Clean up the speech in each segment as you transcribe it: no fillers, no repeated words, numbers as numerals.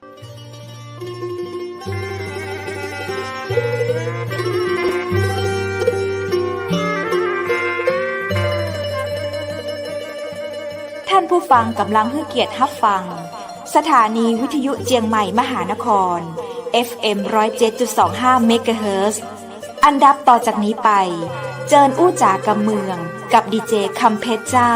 ท่านผู้ฟังกำลังให้เกียรติรับฟังสถานีวิทยุเจียงใหม่มหานคร FM 107.25 เมกะเฮิรตซ์อันดับต่อจากนี้ไปเจิญอู้จ๋ากำเมืองกับดีเจคำเพชรเจ้า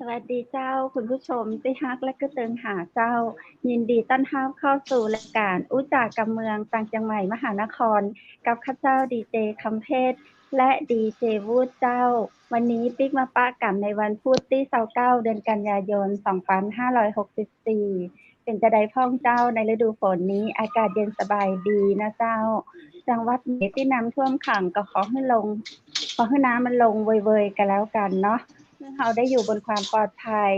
สวัสดีเจ้าคุณผู้ชมที่ฮักและก็เติงหาเจ้ายินดีต้อนรับเข้าสู่รายการอู้จ๋ากำเมืองต่างจังหวัดมหานครกับข้าเจ้าดีเจคำเพชรและดีเจวูดเจ้าวันนี้ปิ๊กมาปะกันในวันพุธที่29เดือนกันยายน2564เป็นจะได้พ่องเจ้าในฤดูฝนนี้อากาศเย็นสบายดีนะเจ้าจังหวัดไหนที่น้ำท่วมขังก็ขอให้น้ำมันลงเวยๆกันแล้วกันเนาะเมื่อเราได้อยู่บนความปลอดภัย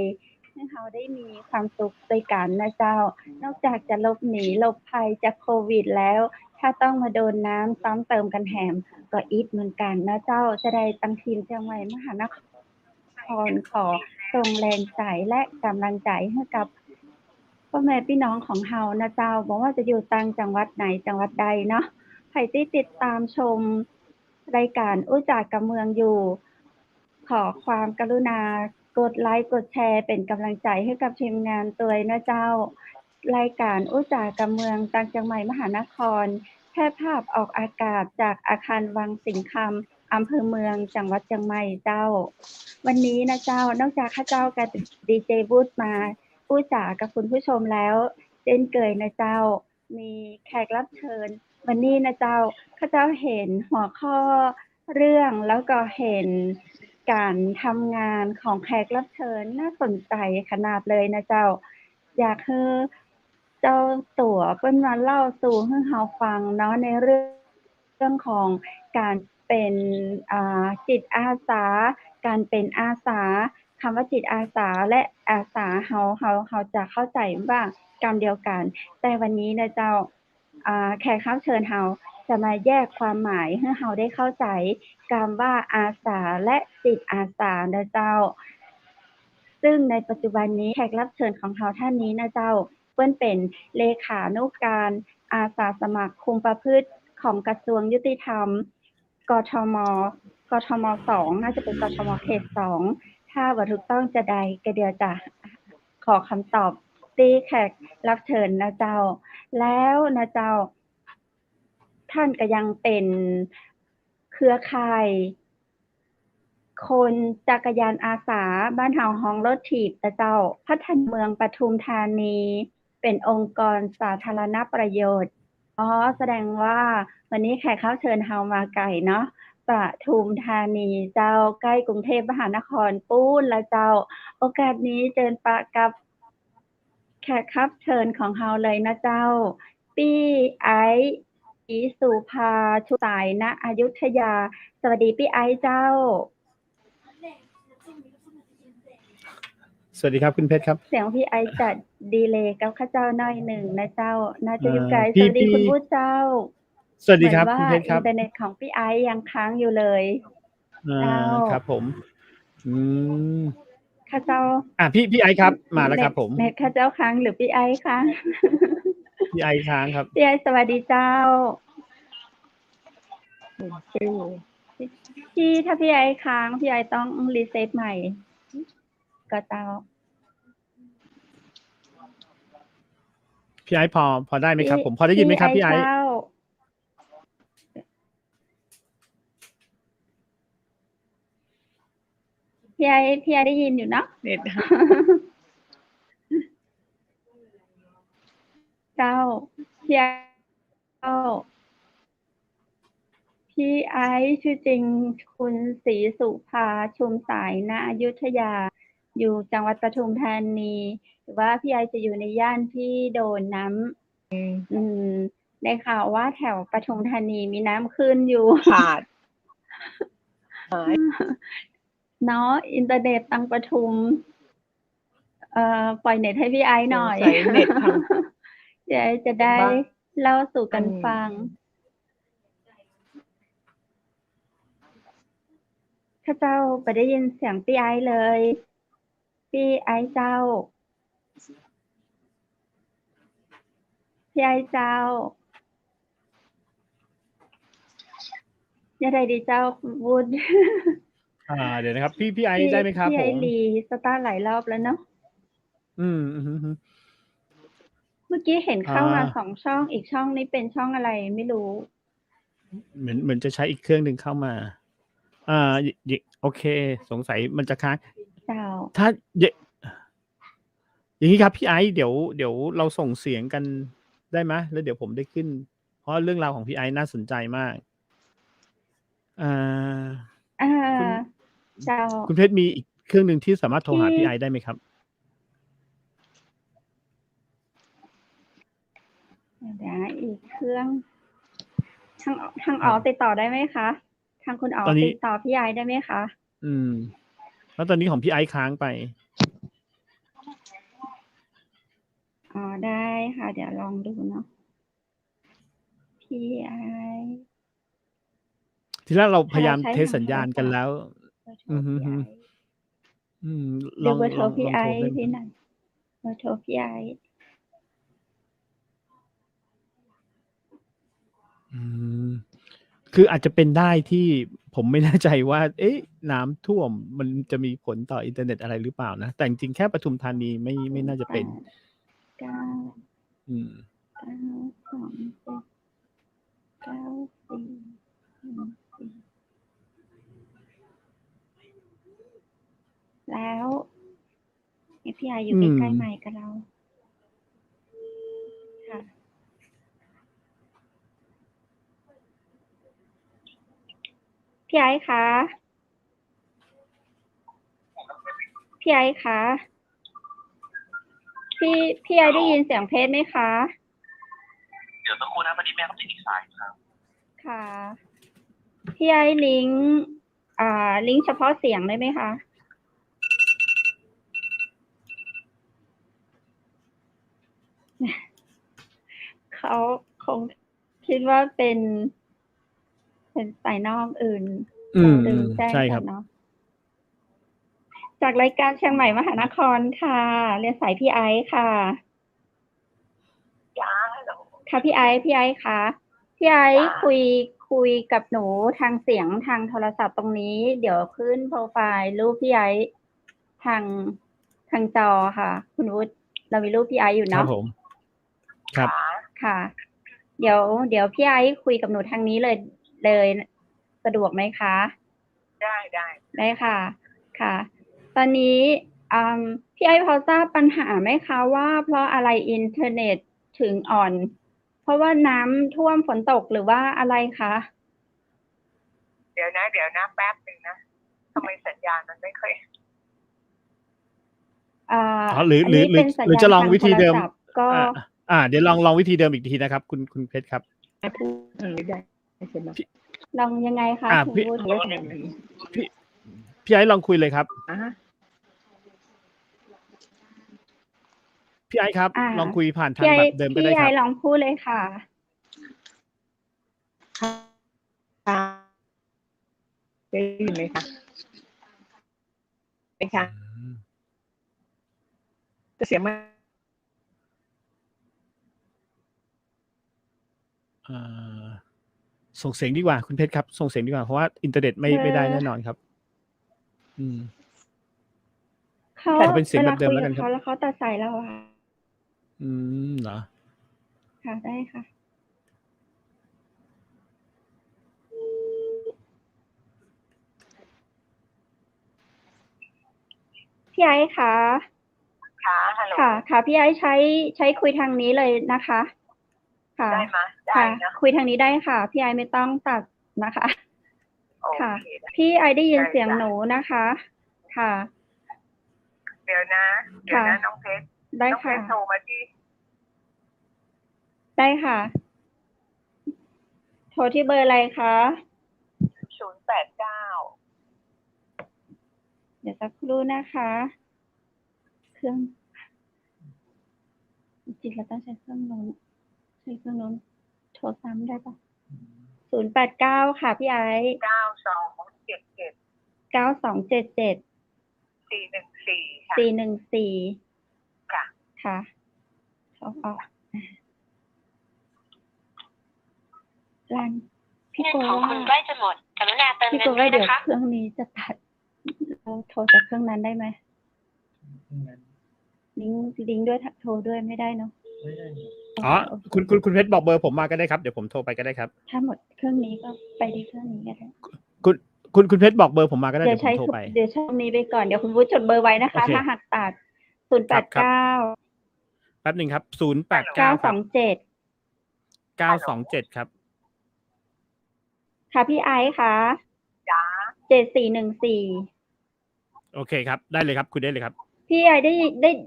เมื่อเราได้มีความสุขด้วยกันนะเจ้านอกจากจะหลบหนีหลบภัยจากโควิดแล้วถ้าต้องมาโดนน้ำซ้ำเติมกันแถมก็อิดเหมือนกันนะเจ้าจะได้ตั้งทีมเชียงใหม่มหานครขอส่งแรงใจและกำลังใจให้กับพ่อแม่พี่น้องของเฮานะเจ้าบอกว่าจะอยู่ต่างจังหวัดไหนจังหวัดใดเนาะใครที่ติดตามชมรายการอู้จ๋ากำเมืองอยู่ขอความกรุณากดไลค์กดแชร์เป็นกำลังใจให้กับทีมงานตัวนะเจ้ารายการอู้จ๋ากำเมืองต่างจังหวัดมหานครแพร่ภาพออกอากาศจากอาคารวังสิงห์คำอำเภอเมืองจังหวัดเชียงใหม่เจ้าวันนี้นะเจ้านอกจากข้าเจ้ากับดีเจบูธมาอู้จ๋ากับคุณผู้ชมแล้วเช่นเคยนะเจ้ามีแขกรับเชิญวันนี้นะเจ้าข้าเจ้าเห็นหัวข้อเรื่องแล้วก็เห็นการทำงานของแขกรับเชิญน่าสนใจขนาดเลยนะเจ้าอยากให้เจ้าตัวเปิ้นมาเล่าสู่ให้เราฟังเนาะในเรื่องของการเป็นจิตอาสาการเป็นอาสาคำว่าจิตอาสาและอาสาเราจะเข้าใจว่ากรรมเดียวกันแต่วันนี้นะเจ้าแขกรับเชิญเราจะมาแยกความหมายให้เราได้เข้าใจคำว่าอาสาและจิตอาสานะเจ้าซึ่งในปัจจุบันนี้แขกรับเชิญของเราท่านนี้นะเจ้าเปิ้นเป็นเลขานุการอาสาสมัครคุมประพฤติของกระทรวงยุติธรรมกทม2น่าจะเป็นกทมเขต2ถ้าบ่ถูกต้องจะใดก็เดี๋ยวจะขอคำตอบที่แขกรับเชิญนะเจ้าแล้วนะเจ้าท่านก็ยังเป็นเครือข่ายคนจักรยานอาสาบ้านเฮาฮ้องรถถีบนะเจ้าพัฒนาเมืองปทุมธานีเป็นองค์กรสาธารณประโยชน์แสดงว่าวันนี้แขกรับเชิญเฮามาไกลเนาะปทุมธานีเจ้าใกล้กรุงเทพมหานครปู้นละเจ้าโอกาสนี้เจิญปะกับแขกรับเชิญของเฮาเลยนะเจ้าปี้ไอซ์ศรีสุภาชุสายณอยุธยาสวัสดีปี้ไอซ์เจ้าสวัสดีครับคุณเพชรครับเสียงพี่ไอซ์จะดีเลย์กับข้าเจ้าหน่อยหนึ่งนะเจ้าน่าจะอยู่ไกลสวัสดีคุณผู้เจ้าสวัสดีครับคุณเพชรครับอินเทอร์เน็ตของพี่ไอซ์ยังค้างอยู่เลยครับผมข้าเจ้าพี่ไอซ์ครับมาแล้วครับผมเน็ตข้าเจ้าค้างหรือพี่ไอซ์ค้างพี่ไอซ์ค้างครับพี่ไอซ์สวัสดีเจ้าถ้าพี่ไอซ์ค้างพี่ไอซ์ต้องรีเซ็ตใหม่ก็เจ้าพี่ไอซ์พอได้ไหมครับผมพอได้ยินไหมครับพี่ไอซ์พี่ไอได้ยินอยู่เนาะเน็ตเจ้าพี่ไอชื่อจริงคุณศรีสุภาชุมสายณอยุธยาอยู่จังหวัดปทุมธานีหรือว่าพี่ไอจะอยู่ในย่านที่โดนน้ำได้ข่าวว่าแถวปทุมธานีมีน้ำขึ้นอยู่ขาด เนาะอินเทอร์เน็ตตังประทุมปล่อยเน็ตให้พี่ไอซ์หน่อย สงสัยเน็ตพัง เดี๋ยวไอซ์จะได้เล่าสู่กันฟังข้าเจ้าไปได้ยินเสียงพี่ไอซ์เลย พี่ไอซ์เจ้า พี่ไอซ์เจ้ายังไงดีเจ้าคุณวุฒิ เดี๋ยวนะครับ พี่ไอซ์ได้ไหมครับ พี่ ผ ไอ ม ซ์รีสตาร์ทหลายรอบแล้วเนาะ อืม เมื่อกี้เห็นเข้ามา อ่า 2 ช่องอีกช่องนี้เป็นช่องอะไรไม่รู้ เหมือนจะใช้อีกเครื่องหนึ่งเข้ามา โอเค สงสัยมันจะค้าง เจ้า ถ้าอย่างนี้ครับพี่ไอซ์เดี๋ยวเราส่งเสียงกันได้ไหมแล้วเดี๋ยวผมได้ขึ้น เพราะเรื่องราวของพี่ไอซ์น่าสนใจมากคุณ เจ้า คุณเพชรมีอีกเครื่องหนึ่งที่สามารถโทรหาพี่ไอซ์ได้ไหมครับ เดี๋ยวนะอีกเครื่อง ทางอ๋อติดต่อได้ไหมคะ ทางคุณอ๋อ ตอนนี้ ติดต่อพี่ไอซ์ได้ไหมคะ แล้วตอนนี้ของพี่ไอซ์ค้างไป อ๋อได้ค่ะ เดี๋ยวลองดูเนาะพี่ไอซ์ ทีแรกเราพยายาม ใช้ เทสสัญญาณกันแล้ว เบอร์โทรพี่ไอซ์ ล เดี๋ย อ ว ง เบอร์โทร ลอง พี่ ลอง ไอ โทร ซ์ ได้ไหม พี่หน่อยเบอร์โทรพี่ไอซ์ คืออาจจะเป็นได้ที่ผมไม่แน่ใจว่า น้ำท่วมมันจะมีผลต่ออินเทอร์เน็ตอะไรหรือเปล่านะ แต่จริงๆแค่ปทุมธานีไม่น่าจะเป็น 9 อืม 9 2 7 9 4 1 4แล้วพี่ไอซ์อยู่ใกล้ๆไมค์กับเราค่ะ พี่ไอซ์คะ พี่ไอซ์คะ พี่ไอซ์ได้ยินเสียงเพชรไหมคะ เดี๋ยวสักครู่นะพอดีแม่เขาติดอีกสายครับ ค่ะ พี่ไอซ์ลิงก์เฉพาะเสียงได้ไหมคะ เขาคงคิดว่าเป็นสายนอกอื่น ลืมแจ้ง ใช่ค กั รับ นเนาะจากรายการเชียงใหม่มหานครค่ะเรียนสายพี่ไอซ์ค่ะ ค่ะพี่ไอซ์คะพี่ไอซ์คุยกับหนูทางเสียงทางโทรศัพท์ตรงนี้ เดี๋ยวขึ้นโปรไฟล์รูปพี่ไอซ์ทางจอค่ะ คุณวุฒิเรามีรูปพี่ไอซ์อยู่ ครั เนาะ บผม ครับ ค่ะ เดี๋ยวพี่ไอซ์คุยกับหนูทางนี้เลยสะดวกไหมคะ ได้ค่ะ ค่ะ ตอนนี้พี่ไอซ์พอทราบปัญหาไหมคะว่าเพราะอะไรอินเทอร์เน็ตถึงอ่อน เพราะว่าน้ำท่วมฝนตกหรือว่าอะไรคะ เดี๋ยวนะแป๊บหนึ่งนะทำไมสัญญาณมันไม่ค่อย หรือ อันนี้เป็นสัญ หรือ ญาณ จะลอง ทาง วิธีเดิม โทรศัพท์ก็ เดี๋ยวลองวิธีเดิมอีกทีนะครับ คุณเพชรครับ ได้ใช่ไหม ลองยังไงคะ พี่ คุณวุฒิ พี่ไอซ์ลองคุยเลยครับ พี่ไอซ์ครับ ลองคุยผ่านทาง พี่ไอ แบบเดิมก็ได้ พี่ ค ไอ รับ ซ์ลองพูดเลยค่ะ ได้ยินไหมคะจะเสียงมัน ส่งเสียงดีกว่าคุณเพชรครับ ส่งเสียงดีกว่าเพราะว่าอินเทอร์เน็ตไม่ได้แน่นอนครับ เขา แต่เป็นเสียง เว แบ ลา บเดิ คุ ม ย แล้วกั กับ นครับ เขาแล้วเขาตัดสายเราอะ เหรอ ค่ะได้ค่ะ พี่ไอซ์คะ ค่ะฮัลโหล ค่ะพี่ไอซ์ใช้คุยทางนี้เลยนะคะ ค่ะ ได้ไหมได้ ค่ะ นะ คุยทางนี้ได้ค่ะ พี่ไอซ์ไม่ต้องตัดนะคะ โอ ค่ะ เค พี่ไอซ์ได้ยิน ได้ เสียง จ้ะ หนูนะคะ ค่ะ เดี๋ยวนะน้องเพชร ได้ น้องเพ ค่ะ ชรโทรมาที่ ได้ค่ะ โทรที่เบอร์อะไรคะ 089 เดี๋ยวสักครู่นะคะ เครื่องจริงๆเราต้องใช้เครื่องนู้นโทรซ้ำได้ปะ089ค่ะพี่ไอซ์ 9277 9277 414 ค่ะ 414 ค่ะ ค่ะเขาออกรันพี่ เงิน โก ของ ว่า คุณใกล้จะหมด กรุณาเติม พี่ เงิ โก นด้ ว่า วย เดี๋ยว นะคะ เครื่องนี้จะตัดเราโทรจากเครื่องนั้นได้ไหมลิงก์ด้วยโทรด้วยไม่ได้เนาะ อ๋อคุณเพชรบอกเบอร์ผมมาก็ได้ครับเดี๋ยวผมโทรไปก็ได้ครับ ถ้าหมดเครื่องนี้ก็ไปที่เครื่องนี้ก็ได้ คุณเพชรบอกเบอร์ผมมาก็ได้ เดี๋ เดี๋ ย ยว วผมโทรไป เดี๋ยวช่องนี้ไปก่อนเดี๋ยวคุณวุฒิจดเบอร์ไว้นะคะ โอเค ถ้าหักตัด 089 แป๊บหนึ่งครับ089ครับ 927 927ครับ ค่ะพี่ไอซ์ค่ะ จ้า 7414 โอเคครับได้เลยครับคุยได้เลยครับ พี่ไอซ์ไ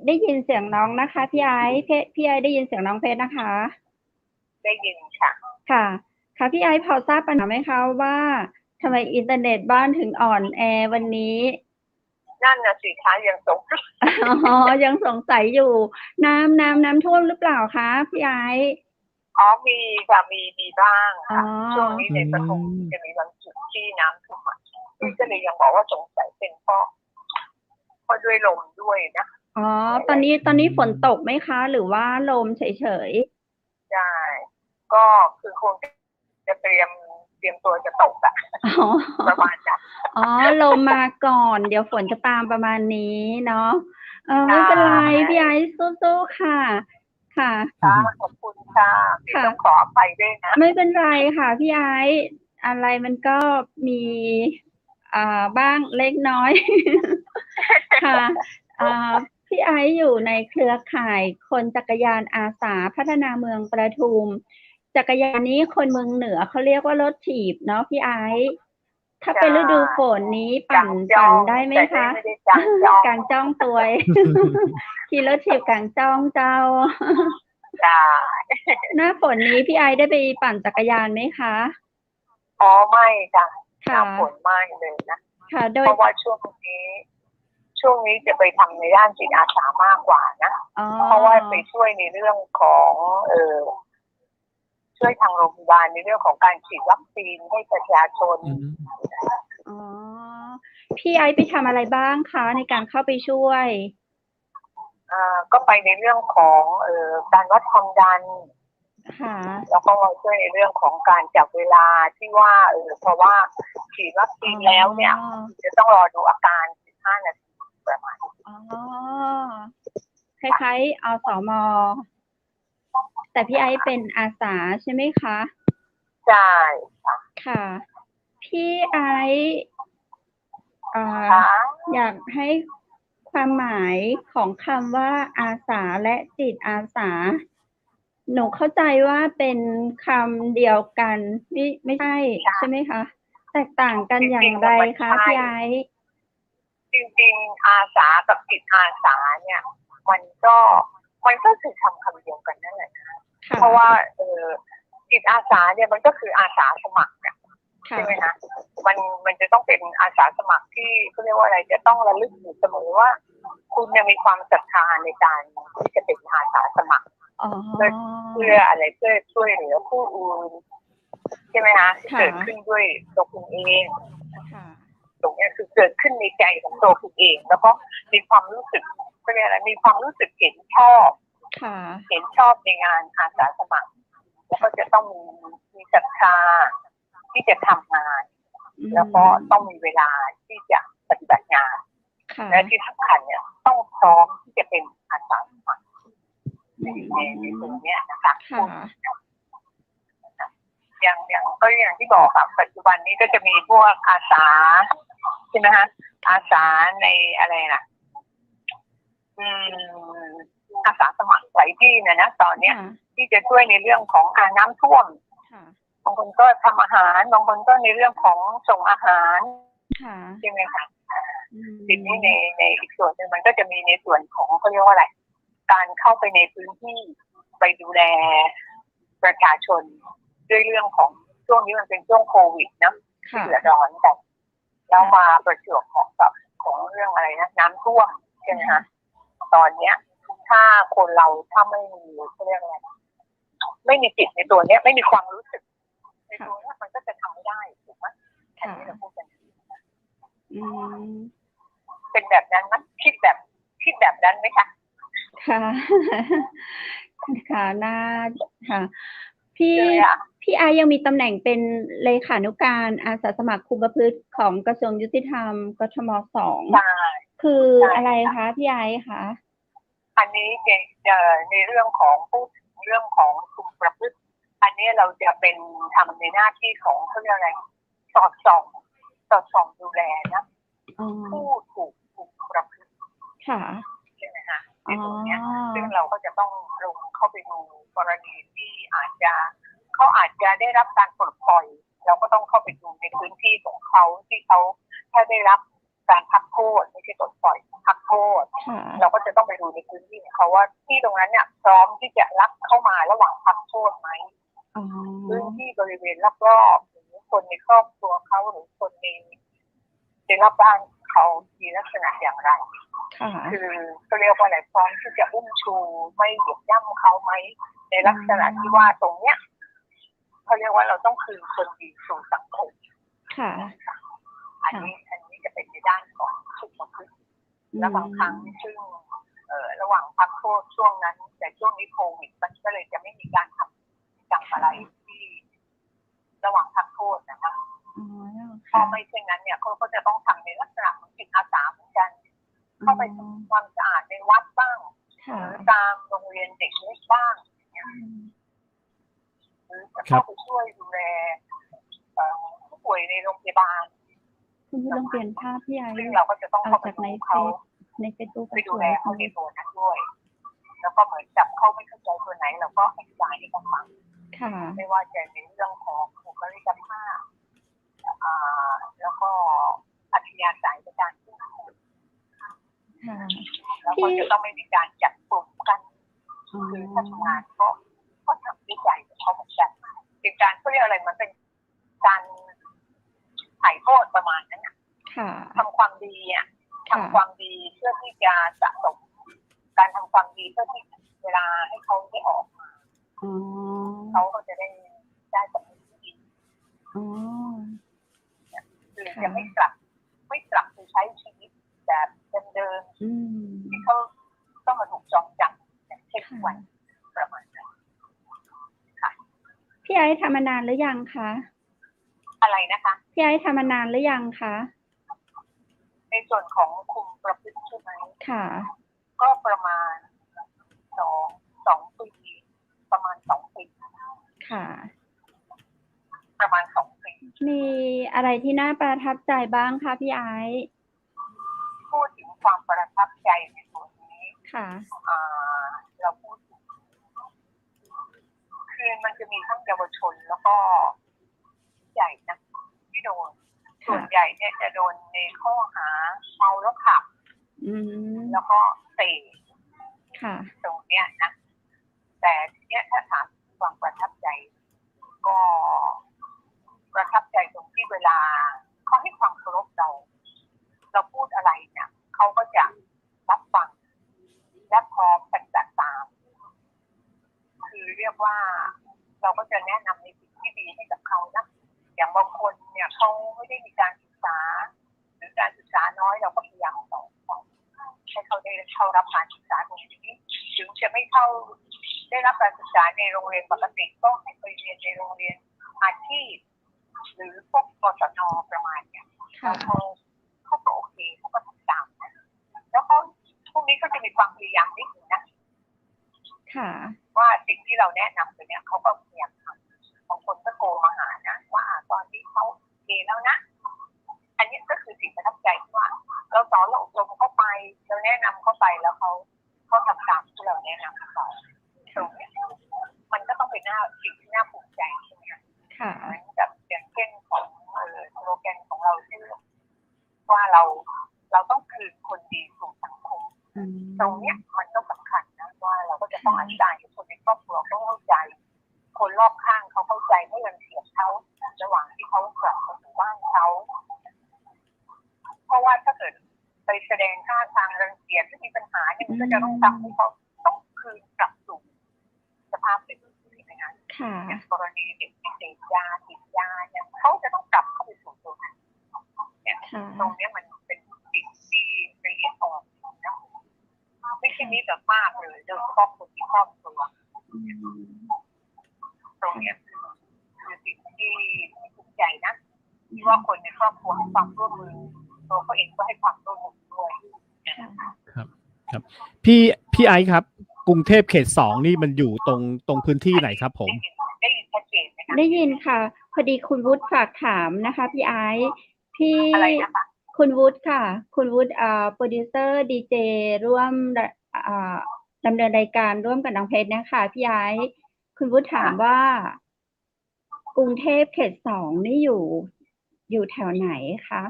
ด้ยินเสียงน้องนะคะพี่ไอซ์พี่ไอซ์ได้ยินเสียงน้องเพชรนะคะ ได้ยินค่ะ ค่ะ ค่ะพี่ไอซ์พอทราบปัญหาไหมคะว่าทำไมอินเทอร์เน็ตบ้านถึงอ่อนแอวันนี้ นั่นน่ะสิคะยังสงสัย อ๋อ ยังสงสัยอยู่ น้ำท่วมหรือเปล่าคะพี่ไอซ์ อ๋อมีค่ะมีบ้างค่ะ อ๋อ ช่วงนี้ในปทุมจะมีบางจุดที่น้ำท่วมพี่ก็เลยยังบอกว่าสงสัยเป็นเพราะด้วยลมด้วยนะ อ๋อ ตอนนี้ฝนตกไหมคะ หรือว่าลมเฉย ใช่ก็คือคงจะเตรียมตัวจะตกอะ ๆ อ๋อ ประมาณนั้น อ๋อ ลมมาก่อน เดี๋ยวฝนจะตามประมาณนี้เนาะไม่เป็นไรพี่ไอซ์สู้ๆค่ะ ค่ะ ค่ะขอบคุณค่ะพี่ต้องขออภัยด้วยนะ ไม่เป็นไรค่ะพี่ไอซ์อะไรมันก็มีบ้างเล็กน้อย ค่ะพี่ไอซ์อยู่ในเครือข่ายคนจักรยานอาสาพัฒนาเมืองประทุม จักรยานนี้คนเมืองเหนือเขาเรียกว่ารถถีบเนาะพี่ไอซ์ถ้าเป็นฤดูฝนนี้ปั่นได้ไหมคะ ไม่ได้จังจ้อง กางจ้องตัว ขี่รถถีบกางจ้องเจ้า จ้า หน้าฝนนี้พี่ไอซ์ได้ไปปั่นจักรยานไหมคะ อ๋อไม่จ้ะห ค่ะ น้าฝนไม่เลยนะ ค่ะ โด เพ ย ราะว่าช่วงนี้จะไปทำในด้านจิตอาสามากกว่านะ อ๋อ เพราะว่าไปช่วยในเรื่องของช่วยทางโรงพยาบาลในเรื่องของการฉีดวัคซีนให้ประชาชน อ๋อพี่ไอซ์ไปทำอะไรบ้างคะในการเข้าไปช่วย ก็ไปในเรื่องของการวัดความดัน ค่ะ แล้วก็ช่วยในเรื่องของการจับเวลาที่ว่าเพราะว่าฉีดวัคซีนแล้วเนี่ย จะต้องรอดูอาการ15 นาทีประมาณ อ๋อคล้ายๆอสมแต่พี่ไอซ์เป็นอาสาใช่ไหมคะ ใช่ค่ะ ค่ะ พี่ไอซ์อยากให้ความหมายของคำว่าอาสาและจิตอาสา หนูเข้าใจว่าเป็นคำเดียวกันไม่ใช่ใช่ไหมคะแตกต่างกันอย่างไรคะพี่ไอซ์ จริงๆอาสากับจิตอาสาเนี่ยมันก็คือคำเดียวกันนั่นแหละนะเพราะว่าจิตอาสาเนี่ยมันก็คืออาสาสมัครเนี่ยใช่ไหมคะมันจะต้องเป็นอาสาสมัครที่เขาเรียกว่าอะไรจะต้องระลึกอยู่เสมอว่าคุณยังมีความศรัทธาในการที่จะเป็นอาสาสมัครเพื่ออะไรเพื่อช่วยเหลือผู้อื่นใช่ไหมคะเกิดขึ้นด้วยตัวคุณเองตรงนี้คือเกิดขึ้นในใจของตัวคุณเองแล้วก็มีความรู้สึกเขาเรียกอะไรมีความรู้สึกเห็นชอบในงานอาสาสมัครแล้วก็จะต้องมีศรัทธาที่จะทำงานแล้วก็ต้องมีเวลาที่จะปฏิบัติงานและที่สำคัญเนี่ยต้องพร้อมที่จะเป็นอาสาสมัครในตรงนี้นะคะอย่างที่บอกค่ะปัจจุบันนี้ก็จะมีพวกอาสาใช่ไหมคะอาสาในอะไรนะอาสาสมัครหลายที่นะตอนเนี้ยที่จะช่วยในเรื่องของน้ำท่วมบางคนก็ทำอาหารบางคนก็ในเรื่องของส่งอาหารใช่ไหมคะทีนี้ในอีกส่วนหนึ่งมันก็จะมีในส่วนของเขาเรียกว่าอะไรการเข้าไปในพื้นที่ไปดูแลประชาชนด้วยเรื่องของช่วงนี้มันเป็นช่วงโควิดนะที่เดือดร้อนกันแล้วมาประจวบเหมาะกับ ของเรื่องอะไรนะน้ำท่วมใช่ไหมคะตอนเนี้ยถ้าคนเราถ้าไม่มีเขาเรียกอะไรไม่มีจิตในตัวเนี้ยไม่มีความรู้สึกในตัวเนี้ยมันก็จะทำไม่ได้ถูกไหมอันนี้เราพูดกันเป็นแบบนั้นมั้ยคิดแบบนั้นไหมคะค่ะค่ะน่าค่ะพี่ไอยังมีตำแหน่งเป็นเลขานุการอาสาสมัครคุมประพฤติของกระทรวงยุติธรรมกทม2คืออะไรคะพี่ไอคะอันนี้ในเรื่องของพูดเรื่องของคุมประพฤติอันนี้เราจะเป็นทำในหน้าที่ของเขาเรียกอะไรสอดส่องดูแลนะผู้ถูกคุมประพฤติค่ะใช่ไหมคะในตรงนี้ซึ่งเราก็จะต้องลงเข้าไปดูกรณีที่เขาอาจจะได้รับการปลดปล่อยเราก็ต้องเข้าไปดูในพื้นที่ของเขาที่เขาถ้าได้รับการพักโทษไม่ใช่ปลดปล่อยพักโทษเราก็จะต้องไปดูในพื้นที่ของเขาว่าที่ตรงนั้นเนี่ยพร้อมที่จะรับเข้ามาระหว่างพักโทษไหมพื้นที่บริเวณรอบๆหรือคนในครอบครัวเขาหรือคนในรอบบ้านเขามีลักษณะอย่างไรคือก็เรียกว่าอะไรพร้อมที่จะอุ้มชูไม่เหยียบย่ำเขาไหมในลักษณะที่ว่าตรงเนี้ยเขาเรียกว่าเราต้องคืนคนดีสู่สังคมอันนี้จะเป็นในด้านของสุขภาพและบางครั้งซึ่งระหว่างพักโทษช่วงนั้นแต่ช่วงนี้โควิดมันก็เลยจะไม่มีการทำอะไรที่ระหว่างพักโทษนะคะพอไม่เช่นนั้นเนี่ยเขาก็จะต้องทำในลักษณะของจิตอาสาเหมือนกันเข้าไปทำความสะอาดในวัดบ้างหรือตามโรงเรียนเด็กเล็กบ้างหรือจะเข้าไปช่วยดูแลผู้ป่วยในโรงพยาบาลคุณผู้ชมเปลี่ยนภาพพี่ไอซึ่งเราก็จะต้องเข้าไปดูเขาในเฟซบุ๊กไปดูแลเขาในตัวนั้นด้วยแล้วก็เหมือนกับเขาไม่เข้าใจตัวไหนเราก็อธิบายให้เขาฟังไม่ว่าจะในเรื่องของบุคลิกภาพแล้วก็อัธยาศัยในการพูดคุยแล้วก็จะต้องไม่มีการจัดกลุ่มกันคือถ้าทำงานก็ทำด้วยใจเขาเหมือนกันเป็นการเขาเรียกอะไรมันเป็นการถ่ายโทษประมาณนั้นทำความดีทำความดีเพื่อที่จะสะสมการทำความดีเพื่อที่เวลาให้เขาได้ออกมาเขาก็จะได้สำนึกดีคือจะไม่กลับไปใช้ชีวิตแบบเดิมๆที่เขาต้องมาถูกจองจำเช่นวันประมาณนั้นค่ะพี่ไอซ์ทำมานานหรือยังคะอะไรนะคะพี่ไอซ์ทำมานานหรือยังคะในส่วนของคุมประพฤติใช่ไหมค่ะก็ประมาณ2 ปีประมาณ2 ปีค่ะประมาณ2 ปีมีอะไรที่น่าประทับใจบ้างคะพี่ไอซ์พูดถึงความประทับใจในส่วนนี้ค่ะเราพูดคือมันจะมีทั้งเยาวชนแล้วก็ใหญ่นะที่โดนส่วนใหญ่เนี่ยจะโดนในข้อหาเมาแล้วขับแล้วก็เสพตรงเนี้ยนะแต่ทีเนี้ยถ้าถามความประทับใจก็ประทับใจตรงที่เวลาเขาให้ความเคารพเราพูดอะไรเนี่ยเขาก็จะรับฟังและพร้อมปฏิบัติตามคือเรียกว่าเราก็จะแนะนำในสิ่งที่ดีให้กับเขานะอย่างบางคนเนี่ยเขาไม่ได้มีการศึกษาหรือการศึกษาน้อยเราก็พยายามสอนให้เขาได้เข้ารับการศึกษาตรงนี้ถึงจะไม่เข้าได้รับการศึกษาในโรงเรียนปกติก็ให้ไปเรียนในโรงเรียนอาชีพหรือพวกกศน.ประมาณเนี่ยเขาก็โอเคเขาก็ทำตามนะแล้วเขาพวกนี้ก็จะมีความพยายามนิดนึงนะว่าสิ่งที่เราแนะนำไปเนี่ยเขาก็พยายามทำบางคนก็โทรมาหานะว่าตอนที่เขาโอเคแล้วนะอันนี้ก็คือสิ่งประทับใจที่ว่าเราสอนเราอบรมเข้าไปเราแนะนำเข้าไปแล้วเขาทำตามที่เราแนะนำเขาตรงนี้มันก็ต้องเป็นสิ่งที่น่าภูมิใจใช่ไหมคะเหมือนกับอย่างเช่นของสโลแกนของเราที่ว่าเราต้องคืนคนดีสู่สังคมตรงนี้มันก็สำคัญนะว่าเราก็จะต้องอธิบายให้คนในครอบครัวเขาเข้าใจคนรอบข้างเขาเข้าใจไม่รังเกียจเขาระหว่างที่เขากลับมาถึงบ้านเขาเพราะว่าถ้าเกิด ไปแสดงท่าทางรังเกียจที่มีปัญหาเนี่ยมันก็จะต้องทำให้เขาต้องคืนกลับสู่สภาพเป็นปกตินะคะ ค่ะ อย่างกรณีเด็กที่ติดยาเนี่ยเขาจะต้องกลับเข้าไปสู่ตัวนั้นเนี่ย ค่ะ ตรงนี้มันเป็นสิ่งที่ละเอียดอ่อนนะไม่ใช่นิดแบบมากเลยโดยเฉพาะคนที่ครอบครัว อืม ตรงนี้คือสิ่งที่ภูมิใจนะที่ว่าคนในครอบครัวให้ความร่วมมือตัวเขาเองก็ให้ความร่วมมือด้วย ค่ะ ครับพี่ไอซ์ครับกรุงเทพเขต2นี่มันอยู่ตรงพื้นที่ไหนครับผม ได้ยินชัดเจนไหมคะ ได้ยินค่ะ พอดีคุณวุฒิฝากถามนะคะพี่ไอซ์พี่ อะไรนะคะ คุณวุฒิค่ะ คุณวุฒิโปรดิวเซอร์ดีเจร่วมดำเนินรายการร่วมกับน้องเพชรนะคะพี่ไอซ์คุณวุฒิถามว่า กรุงเทพเขต2นี่อยู่แถวไหนคะ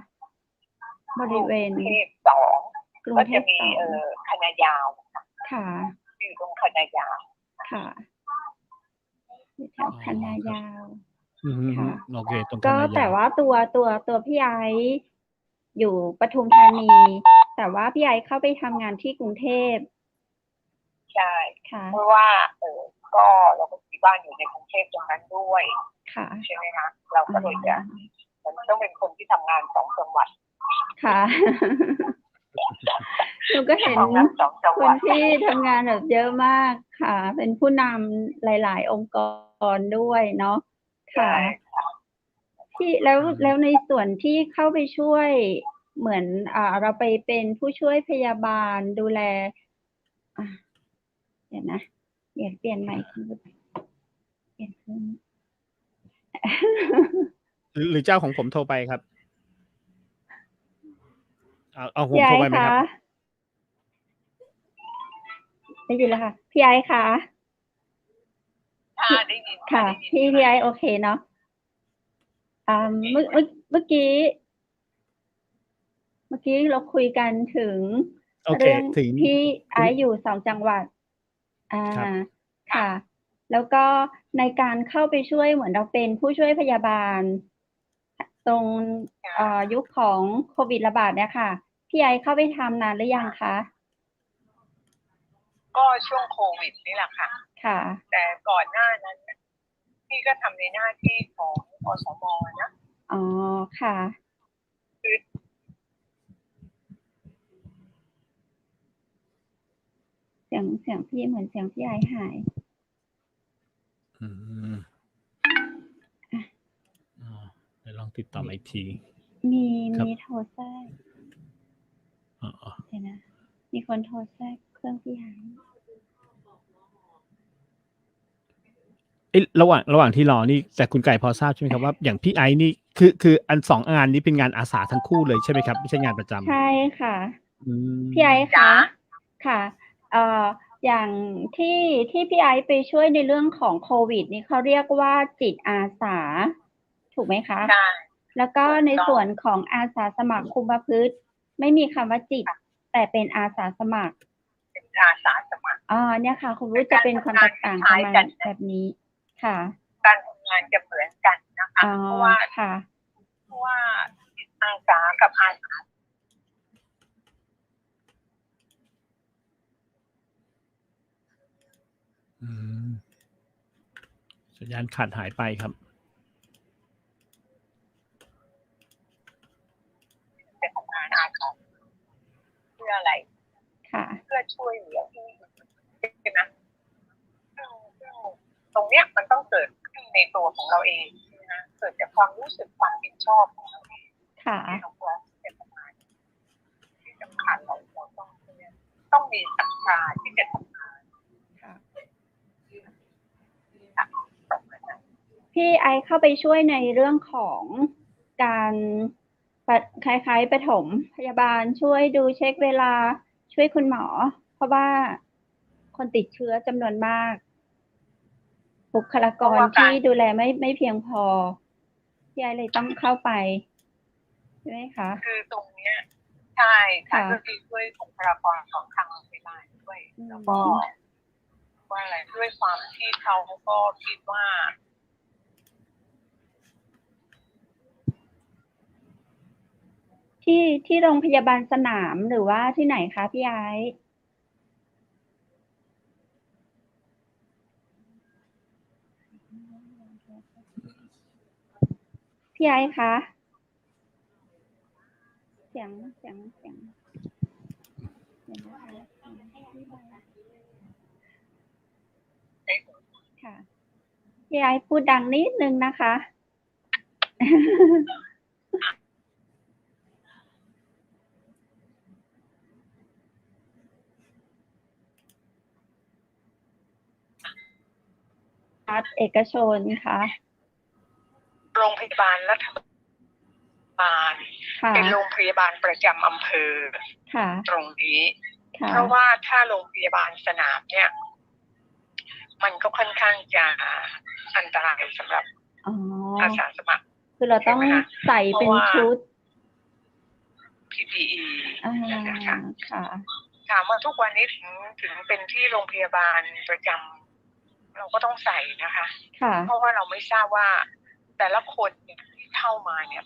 บริเวณ กรุงเทพสอง กรุง ก็ เท จะ พ มี 2 คณะยาว ค่ะ อยู่ตรงคณะยาว ค่ะอยู่แถวคันนายาว อืม ค่ะ โอเคตรง ก็ คณะยาว แต่ว่าตัวพี่ไอซ์อยู่ปทุมธานี แต่ว่าพี่ไอซ์เข้าไปทำงานที่กรุงเทพ ใช่ ค่ะ เพราะว่าก็เราก็มีบ้านอยู่ในกรุงเทพตรงนั้นด้วย ค่ะ ใช่ไหมคะเราก็เลยจะมันต้องเป็นคนที่ทำงาน2 จังหวัด ค่ะ หนูก็เห็น ทำงาน2 จัง ค หวัน ด ที่ทำงานแบบเยอะมากค่ะ เป็นผู้นำหลาย ๆ องค์กรด้วยเนาะค่ะ ที่แล้วในส่วนที่เข้าไปช่วยเหมือนเราไปเป็นผู้ช่วยพยาบาลดูแลเดี๋ยวนะเปลี่ยนใหม่คุณวุฒิเปลี่ยนขึ้น หรือเจ้าของผมโทรไปครับเอาผม พี่ไอ โทรไป ซ์ ไหมค คะ รับ ได้ยินแล้วค่ะพี่ไอซ์คะ ค่ะได้ยิน ค่ะ ได้ยิน พี่ไอซ์โอเคเนาะเมื่อกี้เราคุยกันถึง โอเค เรื่อง ถึง พี่ไอซ์อยู่2 จังหวัด ครับ ค่ะ แล้วก็ในการเข้าไปช่วยเหมือนเราเป็นผู้ช่วยพยาบาล ตรงยุคของโควิดระบาดเนี่ยค่ะ พี่ไอซ์เข้าไปทำนานหรือยังคะ ก็ช่วงโควิดนี่แหละค่ะ ค่ะ แต่ก่อนหน้านั้นพี่ก็ทำในหน้าที่ของอสม.นะ อ๋อ ค่ะ เสียงพี่เหมือนเสียงพี่ไอซ์หาย อืมเดี๋ยวลองติดต่อมาอีกที มี ครับ โทรแทรก อ๋อ เดี๋ยวนะ มีคนโทรแทรกเครื่องพี่ไอซ์ ระหว่างที่รอนี่แต่คุณไก่พอทราบใช่ไหมครับว่าอย่างพี่ไอซ์นี่คืออัน2 งานนี้เป็นงานอาสาทั้งคู่เลยใช่ไหมครับไม่ใช่งานประจำ ใช่ค่ะ อืม พี่ไอซ์คะค่ะอย่างที่พี่ไอซ์ไปช่วยในเรื่องของโควิดนี่เขาเรียกว่าจิตอาสา ถูกไหมคะ ใช่ แล้วก็ในส่วนของอาสาสมัครคุมประพฤติไม่มีคำว่าจิต แต่เป็นอาสาสมัคร เป็นอาสาสมัคร เนี่ยค่ะ คุณวุฒิจะเป็นความแตกต่างประมาณแบบนี้ค่ะ การทำงานจะเหมือนกันนะคะ อ๋อ เพราะว่า ค่ะ อาสากับอาสา อืมสัญญาณขาดหายไปครับ จะทำงานอาสาเพื่ออะไร ค่ะ เพื่อช่วยเหลือที่ใช่ไหมซึ่งตรงเนี้ยมันต้องเกิดขึ้นในตัวของเราเองนะเกิดจากความรู้สึกความผิดชอบของเราเอง ค่ะ ที่เราควรจะทำงานที่สำคัญเราต้องมีศรัทธาที่จะทำงาน ค่ะ แบบนั้น พี่ไอซ์เข้าไปช่วยในเรื่องของการคล้ายๆปฐมพยาบาลช่วยดูเช็คเวลาช่วยคุณหมอ เพราะว่าคนติดเชื้อจำนวนมาก บุคลากรที่ดูแลไม่เพียงพอพี่ไอซ์เลยต้องเข้าไปใช่ไหมคะ คือตรงเนี้ยใช่ค่ะ ค่ะ ก็คือด้วยบุคลากรของทางโรงพยาบาลด้วยแล้วก็ว่าอะไรด้วยความที่เขาก็คิดว่า ที่โรงพยาบาลสนามหรือว่าที่ไหนคะพี่ไอซ์พี่ไอซ์คะเสียงนะคะค่ะพี่ไอซ์พูดดังนิดนึงนะคะ รัฐเอกชนค่ะ โรงพยาบาลรัฐบาล ค่ะ เป็นโรงพยาบาลประจำอำเภอ ค่ะ ตรงนี้ ค่ะ เพราะว่าถ้าโรงพยาบาลสนามเนี่ย มันก็ค่อนข้างจะอันตรายสำหรับ อ๋อ อาสาสมัคร คือเราต้องใส่เป็นชุด PPE นะคะ ค่ะ ถามว่าทุกวันนี้ถึงเป็นที่โรงพยาบาลประจำเราก็ต้องใส่นะคะ ค่ะ เพราะว่าเราไม่ทราบว่าแต่ละคนที่เข้ามาเนี่ย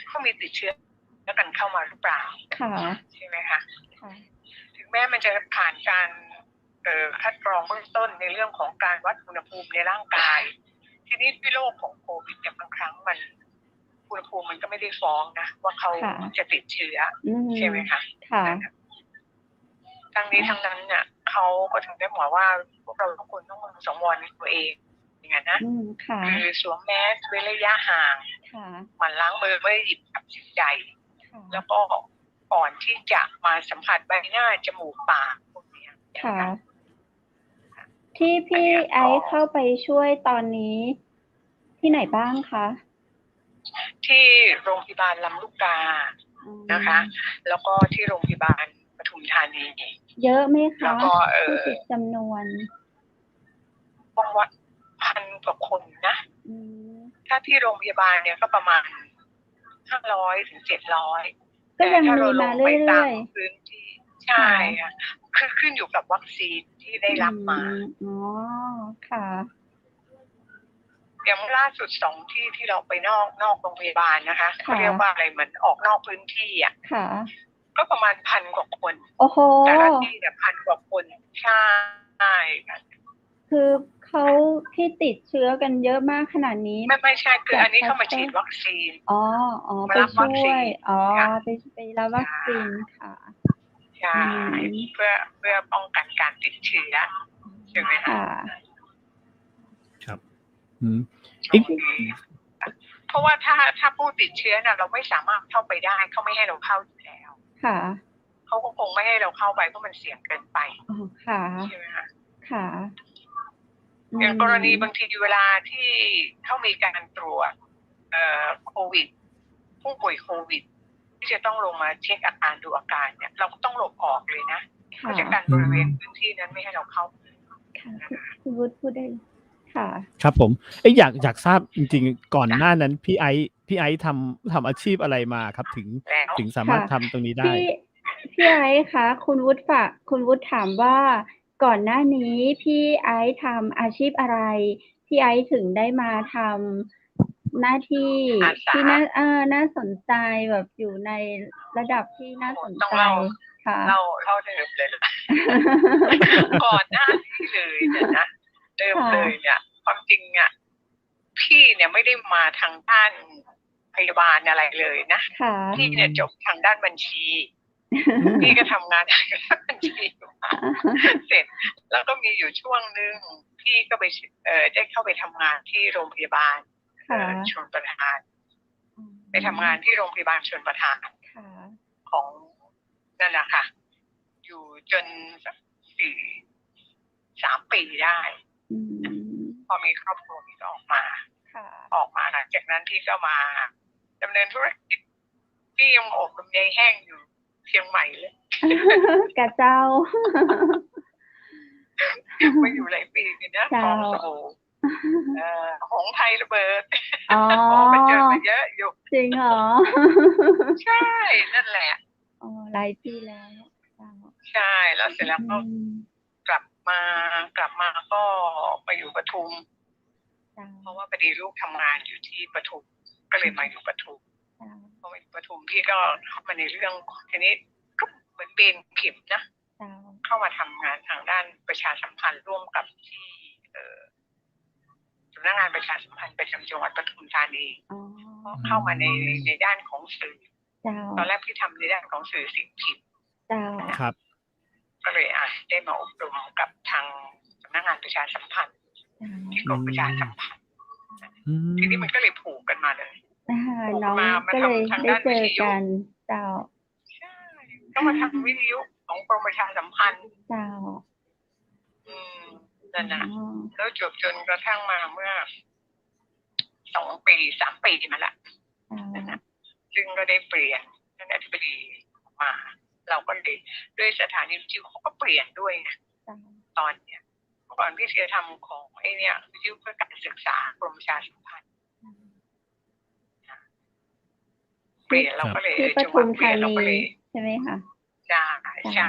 เขามีติดเชื้อแล้วกันเข้ามาหรือเปล่า ค่ะ ใช่ไหมคะ ค่ะ ถึงแม้มันจะผ่านการคัดกรองเบื้องต้นในเรื่องของการวัดอุณหภูมิในร่างกาย ทีนี้ด้วยโรคของโควิดเนี่ยบางครั้งมันอุณหภูมิมันก็ไม่ได้ฟ้องนะว่าเขาจะติดเชื้อใช่ไหมคะ ค่ะ ทั้งนี้ทั้งนั้นเนี่ยเขาก็ถึงได้บอกว่าพวกเราทุกคนต้องสังวรในตัวเองอย่างนั้นนะคือสวมแมสเว้นระยะห่างหมั่นล้างมือไม่หยิบจับสิ่งใดแล้วก็ก่อนที่จะมาสัมผัสใบหน้าจมูกปากพวกนี้ค่ะ ที่พี่ไอซ์เข้าไปช่วยตอนนี้ที่ไหนบ้างคะ ที่โรงพยาบาลลำลูกกานะคะ แล้วก็ที่โรงพยาบาลปทุมธานีเยอะไหมคะ แล้วก็ผู้ติดจำนวนบางวัน1,000 กว่าคนนะถ้าที่โรงพยาบาลเนี่ยก็ประมาณ500 ถึง 700ก็ยังมีมาเรื่อยๆพื้นที่ใช่ค่ะคือขึ้นอยู่กับวัคซีนที่ได้รับมาอ๋อค่ะอย่างล่าสุด2 ที่ที่เราไปนอกโรงพยาบาลนะคะเขาเรียกว่าอะไรเหมือนออกนอกพื้นที่อ่ะก็ประมาณ1,000 กว่าคนโอ้โหแต่ละที่เนี่ย1,000 กว่าคนใช่ค่ะคือเขาที่ติดเชื้อกันเยอะมากขนาดนี้ไม่ใช่คืออันนี้เข้ามาฉีดวัคซีนไปช่วยไปรับวัคซีนค่ะใช่เพื่อป้องกันการติดเชื้อใช่ไหมคะครับเพราะว่าถ้าผู้ติดเชื้อเนี่ยเราไม่สามารถเข้าไปได้เขาไม่ให้เราเข้าอยู่แล้วค่ะเขาก็คงไม่ให้เราเข้าไปเพราะมันเสี่ยงเกินไปค่ะใช่ไหมคะค่ะอย่างกรณีบางทีเวลาที่เขามีการตรวจโควิดผู้ป่วยโควิดที่จะต้องลงมาเช็คอาการดูอาการเนี่ยเราก็ต้องหลบออกเลยนะเพราะจากการบริเวณพื้นที่นั้นไม่ให้เราเข้าค่ะคุณวุฒิพูดได้ค่ะครับผมอยากทราบจริงๆก่อนหน้านั้นพี่ไอซ์ทำอาชีพอะไรมาครับถึงสามารถทำตรงนี้ได้พี่ไอซ์คะคุณวุฒิถามว่าก่อนหน้านี้พี่ไอซ์ทำอาชีพอะไรพี่ไอซ์ถึงได้มาทำหน้าที่ที่น่าสนใจแบบอยู่ในระดับที่น่าสนใจค่ะเราเดิมเลยก่อนหน้านี้เลยนะเดิมเลยเนี่ยความจริงอ่ะพี่เนี่ยไม่ได้มาทางด้านพยาบาลอะไรเลยนะพี่เนี่ยจบทางด้านบัญชีพี่ก็ทำงานทางด้านบัญชีเสร็จแล้วก็มีอยู่ช่วงนึงพี่ก็ไปได้เข้าไปทำงานที่โรงพยาบาลชลประทานไปทำงานที่โรงพยาบาลชลประทานของนั่นแหละค่ะอยู่จน3 ปีได้พอมีครอบครัวพี่ก็ออกมาหลังจากนั้นพี่ก็มาดำเนินธุรกิจพี่ยังอบลำไยแห้งอยู่เชียงใหม่เลยกะเจ้ามาอยู่หลายปีเลยนะของสบู่ของไทยระเบิดไปเจอมาเยอะอยู่จริงเหรอใช่นั่นแหละหลายปีแล้วใช่แล้วเสร็จแล้วก็กลับมาก็ไปอยู่ปทุมเพราะว่าพอดีลูกทำงานอยู่ที่ปทุมก็เลยมาอยู่ปทุม ทุมพี่ก็เข้ามาในเรื่องทีนี้ก็เหมือนเบนเข็มนะ เจ้า เข้ามาทำงานทางด้านประชาสัมพันธ์ร่วมกับที่สำนักงานประชาสัมพันธ์ประจำจังหวัดปทุมธานี อ๋อ ก็เข้ามาในด้านของสื่อ เจ้า ตอนแรกพี่ทำในด้านของสื่อสิ่งพิมพ์ เจ้า ครับ ก็เลยได้มาอบรมกับทางสำนักงานประชาสัมพันธ์ที่กรมประชาสัมพันธ์ทีนี้มันก็เลยผูกกันมาเลย น้องก็เลยได้เจอกันเจ้า ใช่ก็มาทำวิทยุของกรมประชาสัมพันธ์ เจ้า นั่นนะแล้วจบจนกระทั่งมาเมื่อ2 ปี 3 ปีมาละซึ่งก็ได้เปลี่ยนท่านอธิบดีมา เราก็เลยด้วยสถานีวิทยุเขาก็เปลี่ยนด้วยนะตอนเนี้ยก่อนพี่เสียทำของเนี่ยวิทยุเพื่อการศึกษากรมประชาสัมพันธ์เปลี่ยนเราก็เลย ที่ปทุมธานีใช่ไหมคะใช่ใช่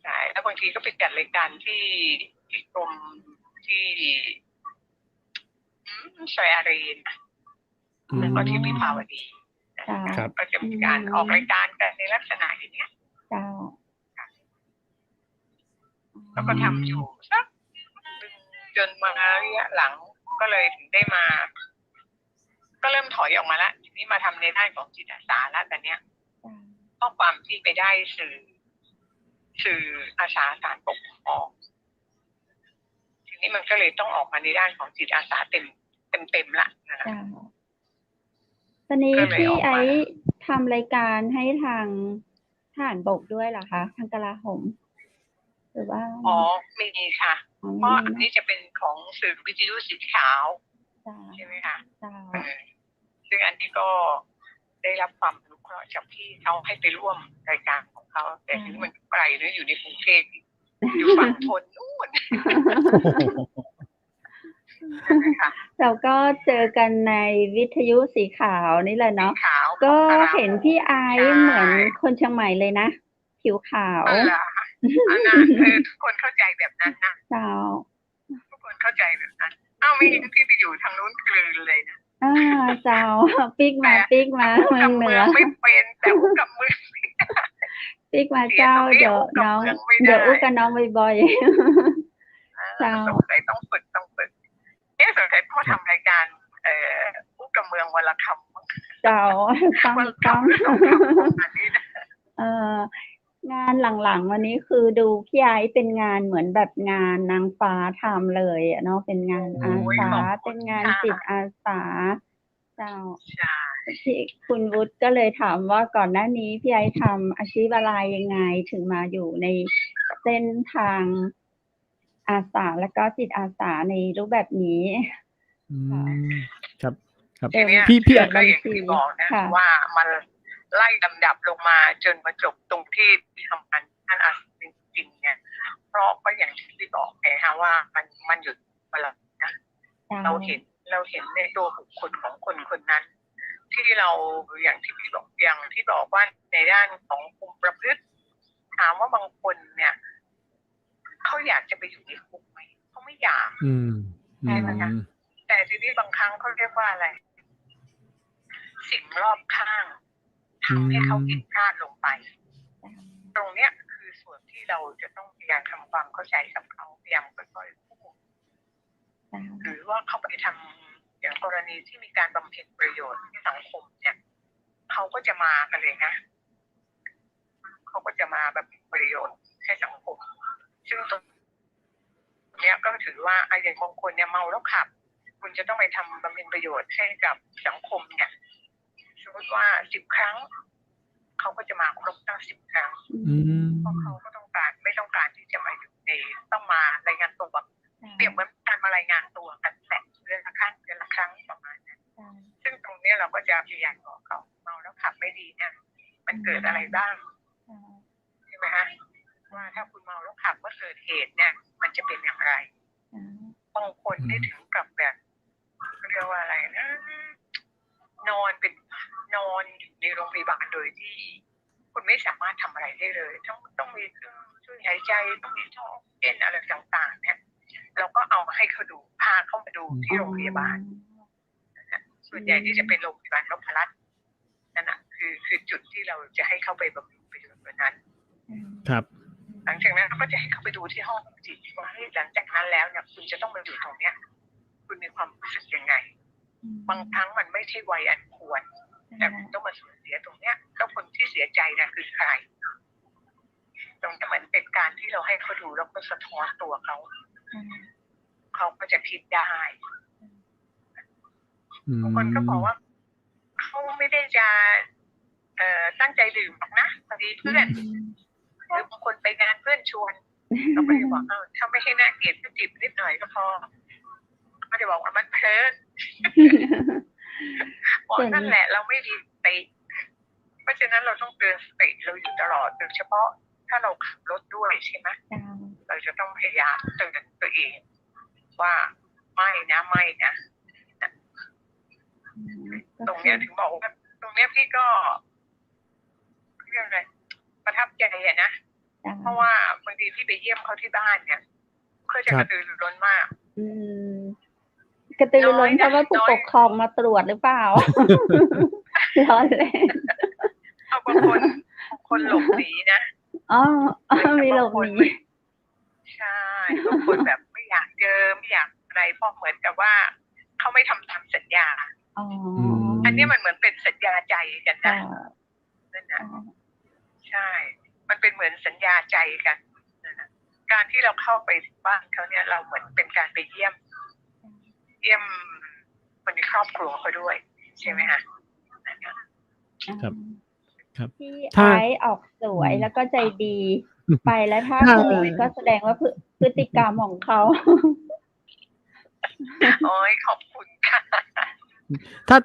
ใช่แล้วบางทีก็ไปจัดรายการที่กรมที่ซอยอารีนแล้วก็ที่วิภาวดีก็จะมีการออกรายการกันในลักษณะอย่างนี้แล้วก็ทำอยู่สักจนมาระยะหลังก็เลยถึงได้มาก็เริ่มถอยออกมาละทีนี้มาทำในด้านของจิตอาสาแล้วแต่เนี้ยข้อความที่ไปได้สื่ออาสาสารปกครองทีนี้มันก็เลยต้องออกมาในด้านของจิตอาสาเต็มละนะคะตอนนี้พี่ไอทำรายการให้ทางทหารบกด้วยเหรอคะทางกลาโหมหรือว่ามีค่ะเพราะอันนี้จะเป็นของสื่อวิทยุสีขาวใช่ไหมคะซึ่งอันนี้ก็ได้รับความอนุเคราะห์จากที่เขาให้ไปร่วมรายการของเขาแต่ทีนี้มันไกลนะอยู่ในกรุงเทพอยู่ฝั่งทนนู่นเราก็เจอกันในวิทยุสีขาวนี่แหละเนาะก็เห็นพี่ไอเหมือนคนเชียงใหม่เลยนะผิวขาวทุกคนเข้าใจแบบนั้นนะเจ้าทุกคนเข้าใจแบบนั้นไม่เห็นพี่ไปอยู่ทางนู้นกลืนเลยนะเจ้าปิ๊กมาเมืองเหนือไม่เป็นแต่อู้กับเมืองปิ๊กมาเจ้าเดี๋ยวอู้กับน้องบ่อยๆเจ้าต้องฝึกสนใจพ่อทำรายการอู้กับเมืองวันละคำเจ้าต้องงานหลังๆวันนี้คือดูพี่ไอเป็นงานเหมือนแบบงานนางฟ้าทำเลยเนาะเป็นงานอาสาเป็นงานจิตอาสาเจ้าที่คุณวุฒิก็เลยถามว่าก่อนหน้านี้พี่ไอทำอาชีพอะไรยังไงถึงมาอยู่ในเส้นทางอาสาแล้วก็จิตอาสาในรูปแบบนี้ครับพี่ก็อย่างที่บอกนะว่ามันไล่ลำดับลงมาจนมาจบตรงที่ทำงานท่านอาสาจริงๆเนี่ยเพราะก็อย่างที่บอกไงฮะว่ามันหยุดมาแล้วนะเราเห็นในตัวบุคคลของคนนั้นที่เราอย่างที่พี่บอกว่าในด้านของคุมประพฤติถามว่าบางคนเนี่ยเขาอยากจะไปอยู่ในคุกไหมเขาไม่อยากใช่ไหมคะแต่ทีนี้บางครั้งเขาเรียกว่าอะไรสิ่งรอบข้างทำให้เขาผิดพลาดลงไปตรงเนี้ยคือส่วนที่เราจะต้องพยายามทำความเข้าใจกับเขาพยายามค่อยๆพูดหรือว่าเขาไปทำอย่างกรณีที่มีการบำเพ็ญประโยชน์ในสังคมเนี่ยเขาก็จะมากันเลยนะเขาก็จะมาแบบประโยชน์ให้สังคมซึ่งตรงนี้ก็ถือว่าอย่างบางคนเนี่ยเมาแล้วขับคุณจะต้องไปทำบำเพ็ญประโยชน์ให้กับสังคมเนี่ยสมมติว่า10 ครั้งเขาก็จะมาครบทั้ง10 ครั้งเพราะเขาก็ไม่ต้องการที่จะมาอยู่ในต้องมารายงานตัวเปรียบเหมือนการมารายงานตัวกันแหละเดือนละครั้งประมาณนั้นซึ่งตรงนี้เราก็จะพยายามบอกเขาเมาแล้วขับไม่ดีเนี่ยมันเกิดอะไรบ้างใช่ไหมฮะว่าถ้าคุณเมาแล้วขับเมื่อเกิดเหตุเนี่ยมันจะเป็นอย่างไรบางคนได้ถึงกับแบบเรียกว่าอะไรนะนอนอยู่ในโรงพยาบาลโดยที่คุณไม่สามารถทำอะไรได้เลยต้องมีเครื่องช่วยหายใจต้องมีท่อออกซิเจนอะไรต่างๆเนี่ยเราก็เอามาให้เขาดูพาเข้ามาดูที่โรงพยาบาลส่วนใหญ่ที่จะเป็นโรงพยาบาลนพรัตน์นั่น เราจะให้เขาไปบำรุงประโยชน์ตัวนั้น ครับ หลังจากนั้นเราก็จะให้เขาไปดูที่ห้องจิตว่าหลังจากนั้นแล้วเนี่ยคุณจะต้องมาอยู่ตรงเนี้ยคุณมีความรู้สึกยังไงบางครั้งมันไม่ใช่วัยอันควรแต่คุณต้องมาสูญเสียตรงเนี้ยแล้วคนที่เสียใจนะคือใครตรงนี้เหมือนเป็นการที่เราให้เขาดูแล้วก็สะท้อนตัวเขาก็จะคิดได้บางคนก็บอกว่าเขาไม่ได้จะตั้งใจดื่มหรอกนะพอดีเพื่อนหรือบางคนไปงานเพื่อนชวนเราก็จะบอกถ้าไม่ให้น่าเกลียดก็จิบนิดหน่อยก็พอไม่ได้บอกว่ามันเพลินบอกนั่นแหละเราไม่มีสติเพราะฉะนั้นเราต้องเตือนสติเราอยู่ตลอดโดยเฉพาะถ้าเราขับรถด้วยใช่ไหมเราจะต้องพยายามเตือนตัวเองว่าไม่นะตรงเนี้ยถึงบอกว่าตรงเนี้ยพี่ก็เรื่องอะไรประทับใจอะนะเพราะว่าบางทีที่ไปเยี่ยมเขาที่บ้านเนี่ยเขาจะกระตือรือร้นมากกระตือรือร้นเพราะว่าผู้ปกครองมาตรวจหรือเปล่าร้อนเลยเอาบางคนหลบหนีนะมีหลบหนีใช่บางคนแบบไม่อยากเจอไม่อยากอะไรเพราะเหมือนกับว่าเขาไม่ทำตามสัญญาอันนี้มันเหมือนเป็นสัญญาใจกันนะนั่นนะใช่มันเป็นเหมือนสัญญาใจกันการที่เราเข้าไปบ้านเขาเนี่ยเราเหมือนเป็นการไปเยี่ยมคนในครอบครัวเขาด้วยใช่ไหมฮะครับที่ไอซ์ออกสวยแล้วก็ใจดีไปแล้วถ้าคนอื่นก็แสดงว่าพฤติกรรมของเขาโอ้ยขอบคุณค่ะ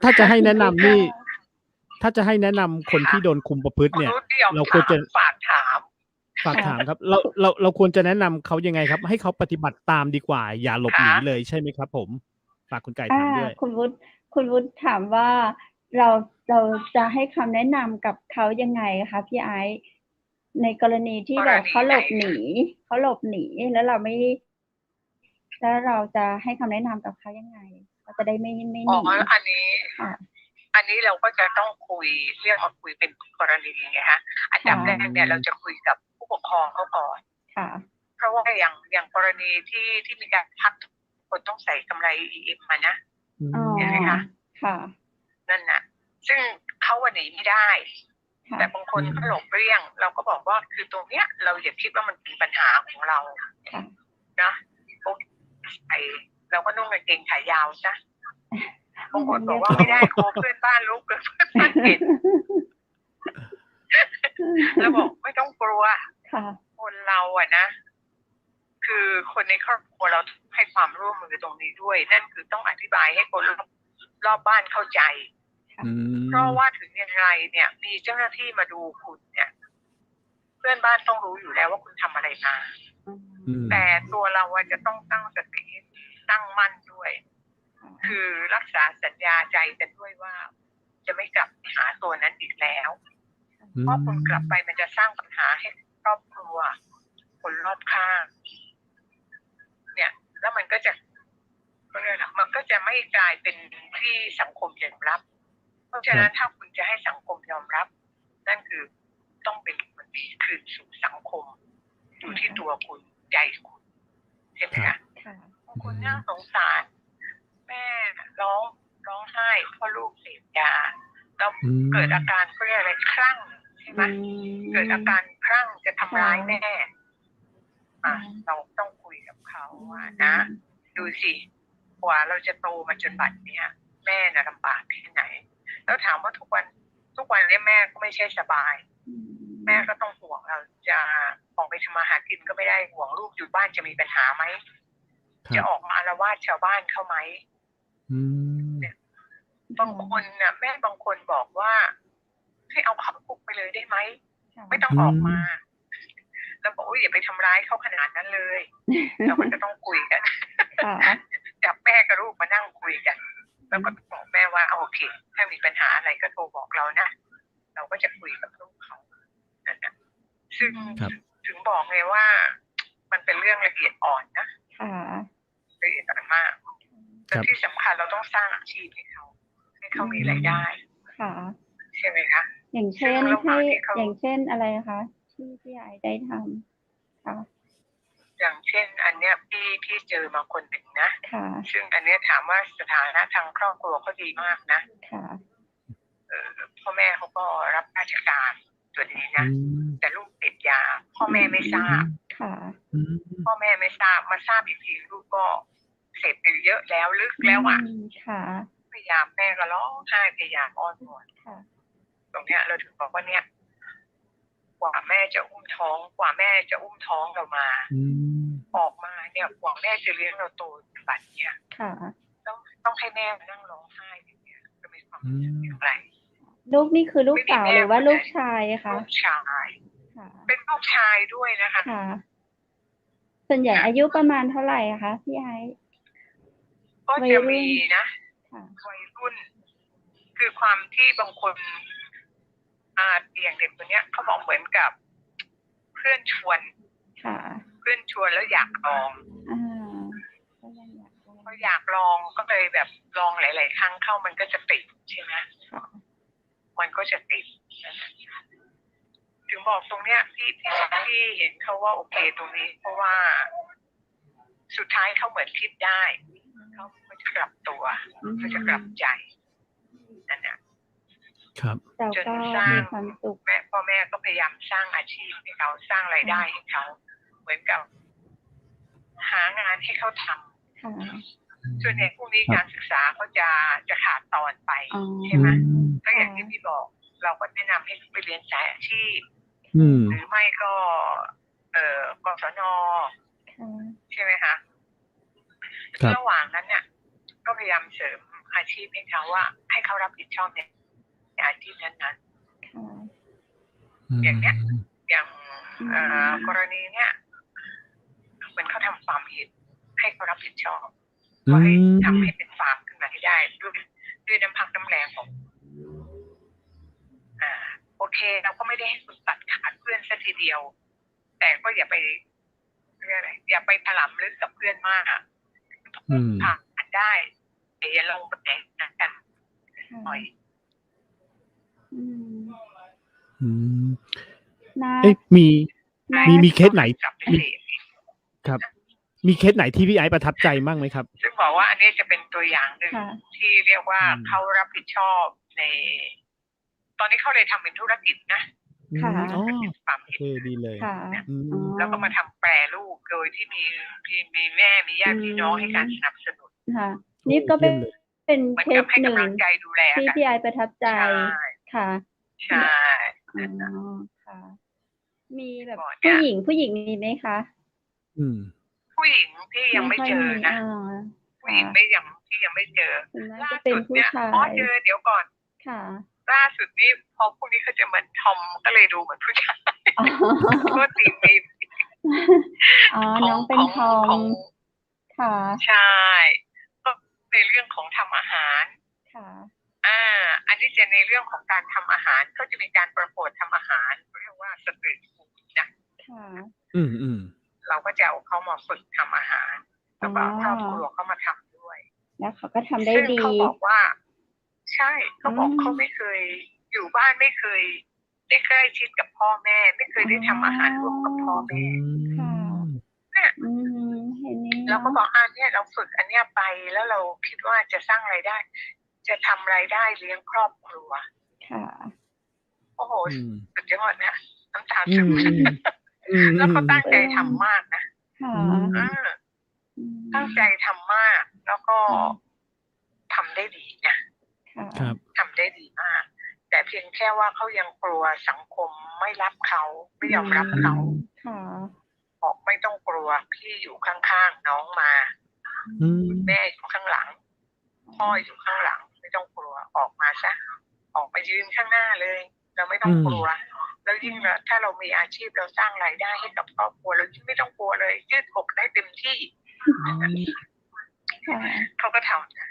ถ้าจะให้แนะนำนี่ถ้าจะให้แนะนำคนที่โดนคุมประพฤติเนี่ยเราควรจะฝากถามครับเราควรจะแนะนำเขายังไงครับให้เขาปฏิบัติตามดีกว่าอย่าหลบหนีเลยใช่ไหมครับผมฝากคุณไก่ถามด้วยคุณวุฒิถามว่าเราจะให้คำแนะนำกับเขายังไงคะพี่ไอซ์ในกรณีที่แบบเขาหลบหนีแล้วแล้วเราจะให้คำแนะนำกับเขายังไงเราจะได้ไม่หนีอันนี้เราก็จะต้องคุยเรียกมาคุยเป็นกรณีไงฮะอันดับแรกเนี่ยเราจะคุยกับผู้ปกครองเขาก่อนเพราะว่าอย่างกรณีที่มีการพักคนต้องใส่กำไร EM มานะใช่ไหมคะนั่นน่ะซึ่งเขาวันนี้ไม่ได้แต่บางคนก็หลบเลี่ยงเราก็บอกว่าคือตรงเนี้ยเราอย่าคิดว่ามันเป็นปัญหาของเรานะเราก็นุ่งกางเกงขายาวซะบางคนบอกว่าไม่ได้โคเพื่อนบ้านลุกเพื่อนบ้านเห็นแล้วบอกไม่ต้องกลัวคนเราอะนะคือคนในครอบครัวเราให้ความร่วมมือตรงนี้ด้วยนั่นคือต้องอธิบายให้คนรอบบ้านเข้าใจเพราะว่าถึงอย่างไรเนี่ยมีเจ้าหน้าที่มาดูคุณเนี่ยเพื่อนบ้านต้องรู้อยู่แล้วว่าคุณทำอะไรมาแต่ตัวเราจะต้องตั้งสติตั้งมั่นด้วยคือรักษาสัญญาใจกันด้วยว่าจะไม่กลับหาตัวนั้นอีกแล้วเพราะคุณกลับไปมันจะสร้างปัญหาให้ครอบครัวคนรอบข้างเนี่ยแล้วมันก็จะไม่กลายเป็นที่สังคมยอมรับเพราะฉะนั้นถ้าคุณจะให้สังคมยอมรับนั่นคือต้องเป็นคนที่คืนสู่สังคมอยู่ที่ตัวคุณใจคุณใช่ไหมคะคนน่าสงสารแม่ร้องไห้เพราะลูกเสพยาแล้วเกิดอาการเขาเรียกอะไรคลั่งใช่ไหมเกิดอาการคลั่งจะทำร้ายแม่เราต้องคุยกับเขาว่านะดูสิกว่าเราจะโตมาจนบัดนี้แม่น่ะลำบากแค่ไหนแล้วถามว่าทุกวันนี้แม่ก็ไม่ใช่สบายแม่ก็ต้องห่วงเราจะออกไปทำมาหากินก็ไม่ได้ห่วงลูกอยู่บ้านจะมีปัญหาไหมจะออกมาอาละวาดชาวบ้านเข้าไหมบางคนน่ะแม่บางคนบอกว่าให้เอาเข้าคุกไปเลยได้ไหมไม่ต้องออกมาแล้วบอกว่าอย่าไปทำร้ายเขาขนาดนั้นเลยเราก็จะต้องคุยกันจับแม่กับลูกมานั่งคุยกันแล้วก็บอกแม่ว่าโอเคถ้ามีปัญหาอะไรก็โทรบอกเรานะเราก็จะคุยกับลูกเขานั่นนะซึ่งถึงบอกไงว่ามันเป็นเรื่องละเอียดอ่อนนะละเอียดอ่อนมากแต่ที่สำคัญเราต้องสร้างอาชีพให้เขามีรายได้ใช่ไหมคะ อย่างเช่น ซึ่งระห ให้ ว่างที่เขา อย่างเช่นอะไรคะที่พี่ไอได้ทำค่ะ อย่างเช่น อันเนี้ยพี่เจอมาคนหนึ่งนะ ค่ะ ซึ่งอันเนี้ยถามว่าสถานะทางครอบครัวเขาดีมากนะ ค่ะ พ่อแม่เขาก็รับราชการตัวนี้นะ อืม แต่ลูกติดยาพ่อแม่ไม่ทราบ ค่ะ อืม พ่อแม่ไม่ทราบมาทราบอีกทีลูกก็เสพไปเยอะแล้วลึกแล้วอ่ะ ค่ะ พยายามแม่ก็ร้องไห้พยายามอ้อนวอน ค่ะ ตรงเนี้ยเราถึงบอกว่าเนี่ยกว่าแม่จะอุ้มท้องเรามา อืม ออกมาเนี่ยกว่าแม่จะเลี้ยงเราโตแบบเนี้ย ค่ะ ต้องให้แม่มานั่งร้องไห้อย่างเงี้ยจะมีความรู้สึกอย่างไร ลูกนี่คือลูกสาวหรือว่าลูกชายคะ ลูกชาย ค่ะ เป็นลูกชายด้วยนะคะ ค่ะ ส่วนใหญ่อายุประมาณเท่าไหร่คะพี่ไอซ์ ก็จะมีนะ ค่ะ วัยรุ่น คือความที่บางคนอย่างเด็กคนเนี้ยเขาบอกเหมือนกับเพื่อนชวน ค่ะ แล้วอยากลอง ก็ยังอยากลอง พออยากลองก็เลยแบบลองหลายๆครั้งเข้ามันก็จะติดใช่ไหม ค่ะ มันก็จะติด ถึงบอกตรงเนี้ยที่เห็นเขาว่าโอเคตรงนี้ เพราะว่าสุดท้ายเขาเหมือนคิดได้เขาจะกลับตัวเขาจะกลับใจนั่นแหละ ครับ เราก็มีความสุข พ่อแม่ก็พยายามสร้างอาชีพให้เขาสร้างรายได้ให้เขาเหมือนกับหางานให้เขาทำ ค่ะ ส่วนใหญ่พวกนี้การศึกษาเขาจะขาดตอนไป อ๋อ ใช่ไหม อืม ก็อย่างที่พี่บอก เราก็แนะนำให้ไปเรียนสายอาชีพ อืม หรือไม่ก็กศน ค่ะ ใช่ ใช่ไหมคะ ครับ ระหว่างนั้นเนี่ยก็พยายามเสริมอาชีพให้เขาว่า ให้เขารับผิดชอบในอาชีพนั้น ค่ะ อย่างเนี้ย อย่างกรณีเนี้ยเหมือนเขาทำฟาร์มเห็ดให้เขารับผิดชอบ อื ก็ให้ ม ทำให้เป็นฟาร์มขึ้นมาให้ได้ด้วยน้ำพักน้ำแรงของโอเคเราก็ไม่ได้ให้คุณตัดขาดเพื่อนซะทีเดียว แต่ก็อย่าไปเรียกอะไรอย่าไปถลำลึกกับเพื่อนมากอ่ะ อืม ผ่านได้แต่อย่าลงไปกัน ค่ะ หน่อย อืม อืม น่า เอ๊ะมี น่า มีเคสไหน จับไปเสพ ครับ มีเคสไหนที่พี่ไอซ์ประทับใจมั่งไหมครับ ซึ่งบอกว่าอันนี้จะเป็นตัวอย่างหนึ่ง ค่ะ ที่เรียกว่าเขารับผิดชอบใน ตอนนี้เขาเลยทำเป็นธุรกิจนะ ค่ะ อ๋อ ฟาร์ม โอ เห็ด เคดีเลย ค่ะ อืม อ๋อ แล้วก็มาทำแปรรูปโดยที่มีแม่มีญาติพี่น้องให้การสนับสนุน ค่ะ นี่ก็เป็น เยี่ยมเลย เป็น เหมือน เค กั ส บให้ หนึ่ง กำลังใจดูแล ที่ กัน พี่ไอซ์ประทับใจ ใช่ ค่ะ ใช่ อ๋อ ค่ะ มีแบบ ก่อนเนี่ ผู้ห ย ญิงมีไหมคะ อืม ผู้หญิงที่ยังไม่ ค่อย เจอ มี นะ ผู้หญิงที่ยังไม่เจอ ส่วนมาก ล่า จะเป็น สุด ผู้ เนี่ย ชาย เจอเดี๋ยวก่อน ค่ะ ล่าสุดนี้พอพวกนี้เขาจะเหมือนทอมก็เลยดูเหมือนผู้ชาย อ๋อ ก็ตีมี อ๋อ น้องเป็นทอ ของ ม ค่ะ ใช่ก็ในเรื่องของทำอาหาร ค่ะ อันนี้จะในเรื่องของการทำอาหารก็จะมีการประกวดทำอาหารเรียกว่าสตรีทฟู้ดนะ ค่ะ อืมอืม เราก็จะเอาเขามาฝึกทำอาหารแล้วก็ครอบครัวเขามาทำด้วย แล้วเขาก็ทำได้ ซึ่ง ดี เขาบอกว่า ใช่เขาบอก อืม เขาไม่เคยอยู่บ้านไม่เคยได้ใกล้ชิดกับพ่อแม่ ไม่เคยได้ทำอาหารร่วมกับพ่อ อื แม่ ค่ะ ม เนี่ย เห็นนี้ เราก็บอกอันเนี้ยเราฝึกอันเนี้ยไปแล้วเราคิดว่าจะสร้างรายได้ จะทำรายได้เลี้ยงครอบครัว ค่ะ โอ้โห อืม สุดยอดนะน้ำตา อื ซึม มอืม แล้วเขาตั้งใจทำมากนะ ค่ะ เออตั้งใจทำมาก แล้วก็ทำได้ดีนะ ค่ะ ครับ ทำได้ดีมาก แต่เพียงแค่ว่าเขายังกลัวสังคมไม่รับเขาไม่ยอมรับเขา ค่ะ บอกไม่ต้องกลัวพี่อยู่ข้างๆน้องมา อืม แม่อยู่ข้างหลัง พ่ออยู่ข้างหลัง ไม่ต้องกลัวออกมาซะออกมายืนข้างหน้าเลย เราไม่ต้องกลัว แล้วยิ่งถ้าเรามีอาชีพเราสร้างรายได้ให้กับครอบครัวเราไม่ต้องกลัวเลยยืดอกได้เต็มที่ ค่ะ เขาก็ทำนะ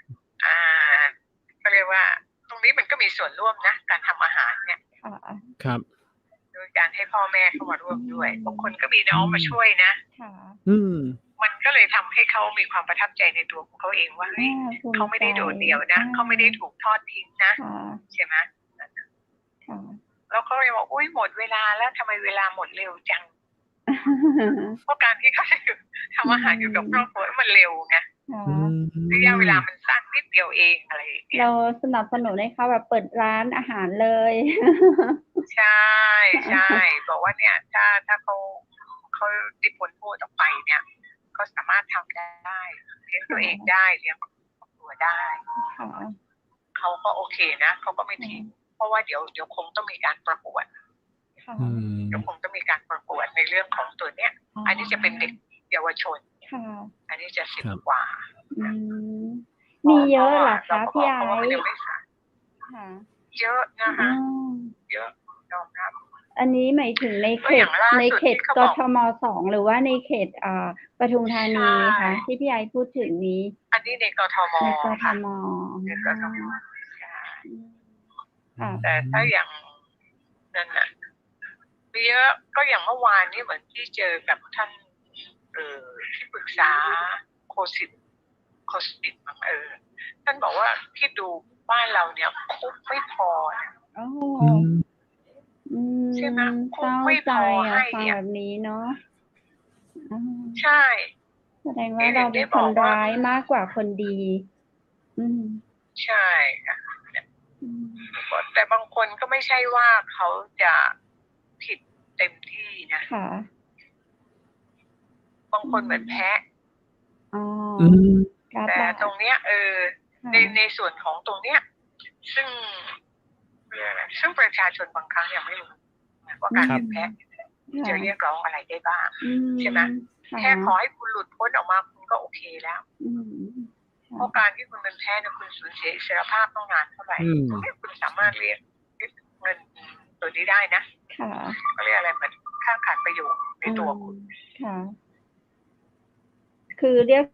ก็เรียกว่า ตรงนี้มันก็มีส่วนร่วมนะการทำอาหารเนี่ย ค่ะ ครับ โดยการให้พ่อแม่เข้ามาร่วมด้วยบางคนก็มีน้องมาช่วยนะ ค่ะ อืม มันก็เลยทำให้เขามีความประทับใจในตัวของเขาเองว่าเฮ้ยเขาไม่ได้โดดเดี่ยวนะเขาไม่ได้ถูกทอดทิ้งนะ ค่ะ ใช่ไหม ค่ะ แล้วเขาเลยบอกอุ้ยหมดเวลาแล้วทำไมเวลาหมดเร็วจัง เพราะการที่เขาจะทำอาหารอยู่กับครอบครัวมันเร็วไง ค่ะ ระยะเวลามันสั้นนิดเดียวเองอะไรอย่างเงี้ย เราสนับสนุนให้เขาแบบเปิดร้านอาหารเลย ใช่ใช่บอกว่าเนี่ยถ้าเขาได้พ้นโทษออกไปเนี่ยเขาสามารถทำได้เลี้ยงตัวเองได้เลี้ยงครอบครัวได้ ค่ะ เขาก็โอเคนะเขาก็ไม่ทิ้งเพราะว่าเดี๋ยวคงต้องมีการประกวด ค่ะ เดี๋ยวคงต้องมีการประกวดในเรื่องของตัวเนี้ยอันนี้จะเป็นเด็กเยาวชน ค่ะ อันนี้จะ10 กว่า อืมมีเยอะเหรอคะพี่ไอ เพราะว่ามันยัง ซ์ ไม่สาย ค่ะ เยอะนะคะ อืม เยอะยอมรับ อันนี้หมายถึงในเข ก็อ ต ย่างล่าสุด ในเขต ที่เขา ก บอก ทม2หรือว่าในเขตปทุมธานี ใช่ คะที่พี่ไอซ์พูดถึงนี้ อันนี้ในกทม ในกท ค่ะ ม ในกทมใช่ ค่ะ แต่ถ้าอย่างนั่นน่ะมีเยอะก็อย่างเมื่อวานนี้เหมือนที่เจอกับท่านที่ปรึกษาโคสิตมั้งท่านบอกว่าที่ดูบ้านเราเนี่ยคุกไม่พอนะ โอ้ อืม ใช่ไหม เศร้า ไม่ ใจ พอให้ ฟัง อะ แบบนี้เนาะอืม ใช่ แสดงว่าเราเป็นคนร้ายมากกว่าคนดี อืม ใช่ค่ะ อืม แต่บางคนก็ไม่ใช่ว่าเขาจะผิดเต็มที่นะ ค่ะ บางคนเหมือนแพ้ อ๋อ อืม การ แต่ บาด ตรงเนี้ยค่ะ ในส่วนของตรงเนี้ยซึ่งเรียกอะไรซึ่งประชาชนบางครั้งยังไม่รู้ว่าการเป็นแพ้จะเรียกร้องอะไรได้บ้าง อื ใช่ไหม ค่ะ แค่ขอให้คุณหลุดพ้นออกมาคุณก็โอเคแล้ว อืม เพราะการที่คุณเป็นแพ้เนี่ยคุณสูญเสียอิสรภาพต้องนานเท่าไหร่ อืม ตรงนี้คุณสามารถเรียกเงินตัวนี้ได้นะ ค่ะ เขาเรียกอะไรเหมือนค่าขาดประโยชน์ในตัวคุณ ค่ะ คือเรียก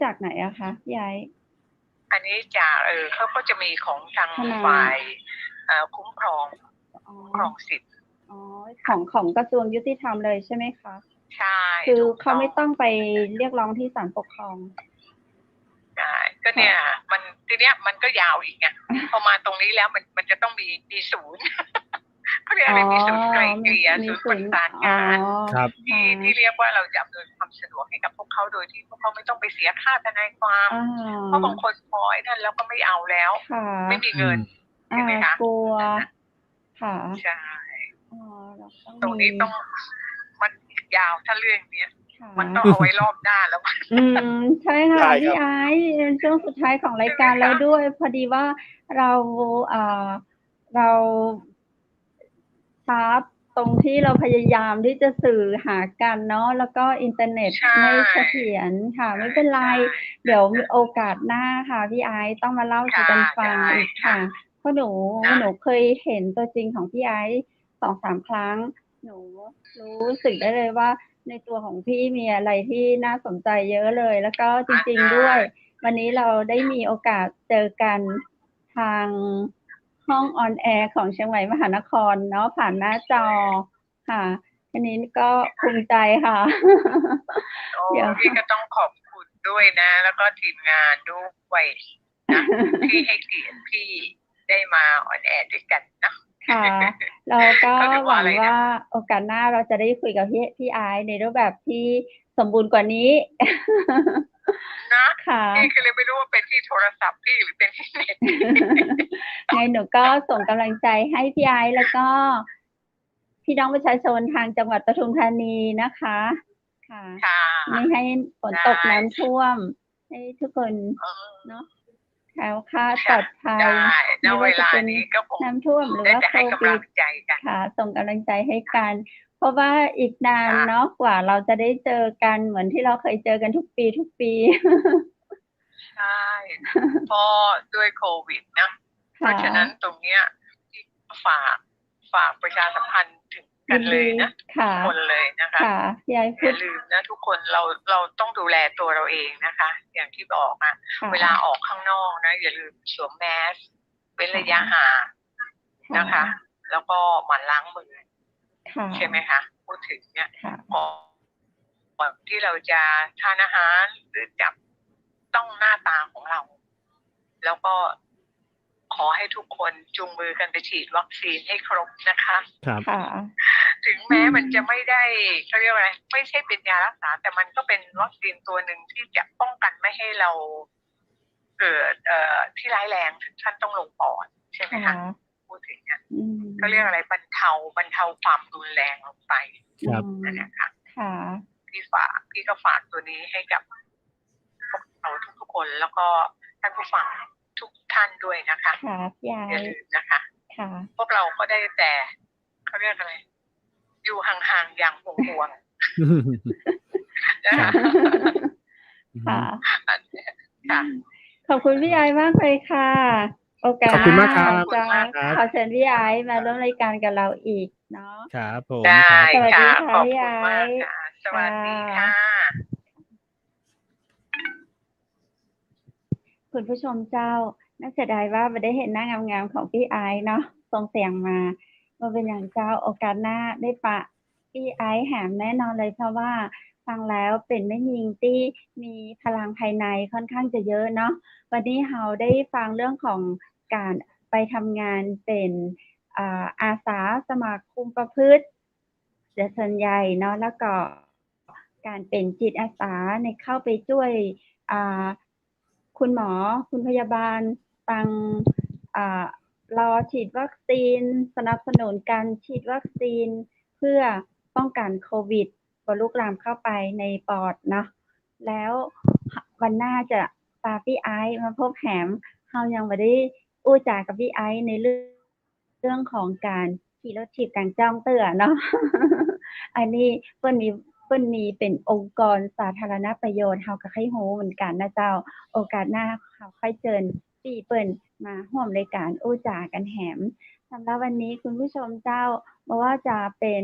จากไหนอะคะพี่ไอซ์ อันนี้จากเขาก็จะมีของทาง ทนาย ฝ่ายคุ้มครอง อ๋อ ครองสิทธิ์ อ๋อของกระทรวงยุติธรรมเลยใช่ไหมคะ ใช่ คือ ถูก เขาไม่ต้องไปเรียกร้องที่ศาลปกครอง ใช่ก็เนี่ยมันทีเนี้ยมันก็ยาวอีกไงพอมาตรงนี้แล้วมันจะต้องมีศูนย์ เขาเรียกอะไรมีศูนย์ไกลเกลี่ย มี ศูนย์ประสานงาน ครับ ที่เรียกว่าเราจะอำนวยความสะดวกให้กับพวกเขาโดยที่พวกเขาไม่ต้องไปเสียค่าทนายความ เพราะบางคนพอไอ้นั่นแล้วก็ไม่เอาแล้ว ค่ะ ไม่มีเงิน ใช่ไหมคะ กลัว ค่ะ ใช่ อ๋อเรา ตรงนี้ต้องมันยาวถ้าเรื่องเนี้ย ค่ะ มันต้องเอาไว้รอบหน้าแล้ว ใช่ค่ะ ได้ครับ พี่ไอซ์เป็นช่วงสุดท้ายของรายการ ใช่ไหมคะ แล้วด้วย พอดีว่าเราเราชาร์ปตรงที่เราพยายามที่จะสื่อหากันเนาะแล้วก็อินเทอร์เน็ต ใช่ ไม่เสถียรค่ะ ไม่เป็นไร เดี๋ยวมีโอกาสหน้าค่ะพี่ไอซ์ต้องมาเล่าสู่กันฟัง ได้ อีกค่ะ เพราะหนู นะ เคยเห็นตัวจริงของพี่ไอซ์2-3 ครั้ง หนูรู้สึกได้เลยว่าในตัวของพี่มีอะไรที่น่าสนใจเยอะเลย แล้วก็จริง ๆด้วย วันนี้เราได้มีโอกาสเจอกันทางห้องออนแอร์ของเชียงใหม่มหานครเนาะผ่านหน้าจอค่ะอันนี้ก็ภูมิใจค่ะ โอ้ เดี๋ยว พี่ก็ต้องขอบคุณด้วยนะ แล้วก็ทีมงานด้วยนะที่ให้เกียรติพี่ได้มาออนแอร์ด้วยกันนะ ค่ะ เราก็ เขาเรียก ห ว่า วัง อะไรนะ ว่าโอกาสหน้าเราจะได้คุยกับพี่ไอซ์ในรูปแบบที่สมบูรณ์กว่านี้ นะ ค่ะ พี่ก็เลยไม่รู้ว่าเป็นที่โทรศัพท์พี่หรือเป็นที่เน็ต ไงหนูก็ส่งกำลังใจให้พี่ไอซ์แล้วก็พี่น้องประชาชนทางจังหวัดปทุมธานีนะคะ ค่ะ ค่ะ ไม่ให้ฝนตก ได้ น้ำท่วม ให้ทุกคน เออ เนาะแคล้วคลาดปลอดภัย ได้ณ ไม่ เว ว่าจะ ลา เป็น นี้ก็คง น้ำท่วมหรือ ได้ ว่า แต่ โค ให้กำ วิ ลั ด งใจกัน ค่ะ ส่งกำลังใจให้กัน เพราะว่าอีกนาน ค่ะ เนาะกว่าเราจะได้เจอกันเหมือนที่เราเคยเจอกันทุกปี ใช่พอด้วยโควิดนะ เพ ค่ะ ราะฉะนั้นตรงเนี้ยที่ฝากประชาสัมพันธ์ถึงกันเลยนะ ค่ะ ทุกคนเลยนะคะ ค่ะพี่ไอซ์ อ พูด ย่าลืมนะทุกคนเราต้องดูแลตัวเราเองนะคะ อย่างที่บอกอะ ค่ะ เวลาออกข้างนอกนะ อย่าลืมสวมแมสเว้นระยะห่างนะคะ แล้วก็หมั่นล้างมือ ค่ะ ใช่ไหมคะพูดถึงเนี่ย ค่ะ ก่อนที่เราจะทานอาหารหรือจับต้องหน้าตาของเรา แล้วก็ข ขอให้ทุกคนจูงมือกันไปฉีดวัคซีนให้ครบนะคะ ครับ ค่ะ ถึงแม้มันจะไม่ได้เขาเรียกว่าอะไรไม่ใช่เป็นยารักษาแต่มันก็เป็นวัคซีนตัวหนึ่งที่จะป้องกันไม่ให้เราเกิดที่ร้ายแรงถึงขั้นต้องลงปอดใช่ไหมคะพูดถึงเนี่ยเขาเรียกอะไรบรรเทาความรุนแรงลงไป ครับ นะคะ ค่ะ พี่ก็ฝากตัวนี้ให้กับพวกเราทุกๆคนแล้วก็ท่านผู้ฟังทุกท่านด้วยนะคะ ค่ะพี่ไอ อย่าลืมนะคะ ค่ะ พวกเราก็ได้แต่เขาเรียกอะไรอยู่ห่างๆอย่างห่วงๆนะ ครั คะ บ ค่ะ ค่ะ ขอบคุณพี่ไอมากเลยค่ะ โอกาส ขอบคุณมากครับ จะ ครับ ขอเชิญพี่ไอมาร่วมรายการกับเราอีกเนาะ ครับผม ได้ ครับ สวัสดี ค่ะ ค่ะ ขอบ พี่ คุ ไอ ณมากค่ะ สวัสดีค่ะ คุณผู้ชมเจ้าน่าเสียดายว่าไม่ได้เห็นหน้างามๆของพี่ไอซ์เนาะส่งเสียงมาเป็นอย่างเจ้าโอกาสหน้าได้ปะพี่ไอซ์แหมแน่นอนเลยเพราะว่าฟังแล้วเป็นแม่หญิงที่มีพลังภายในค่อนข้างจะเยอะเนาะวันนี้เราได้ฟังเรื่องของการไปทำงานเป็นอาสาสมัครคุมประพฤติจะส่วนใหญ่เนาะแล้วก็การเป็นจิตอาสาในเข้าไปช่วยคุณหมอคุณพยาบาลฟังรอฉีดวัคซีนสนับสนุนการฉีดวัคซีนเพื่อป้องกันโควิดบ่ลุกลามเข้าไปในปอดเนาะแล้ววันหน้าจะพาพี่ไอซ์มาพบแหมเรายังไม่ได้อู้จากับพี่ไอซ์ในเรื่องของการขี่รถถีบกลางจ้องเตื่อเนาะ อันนี้เพิ่นมีเป็นองค์กรสาธารณประโยชน์เฮาก็ค่อยรู้เหมือนกันนะเจ้าโอกาสหน้าเขาค่อยเชิญพี่เปิ้นมาร่วมรายการอู้จากันแหมสำหรับวันนี้คุณผู้ชมเจ้าบ่ว่าจะเป็น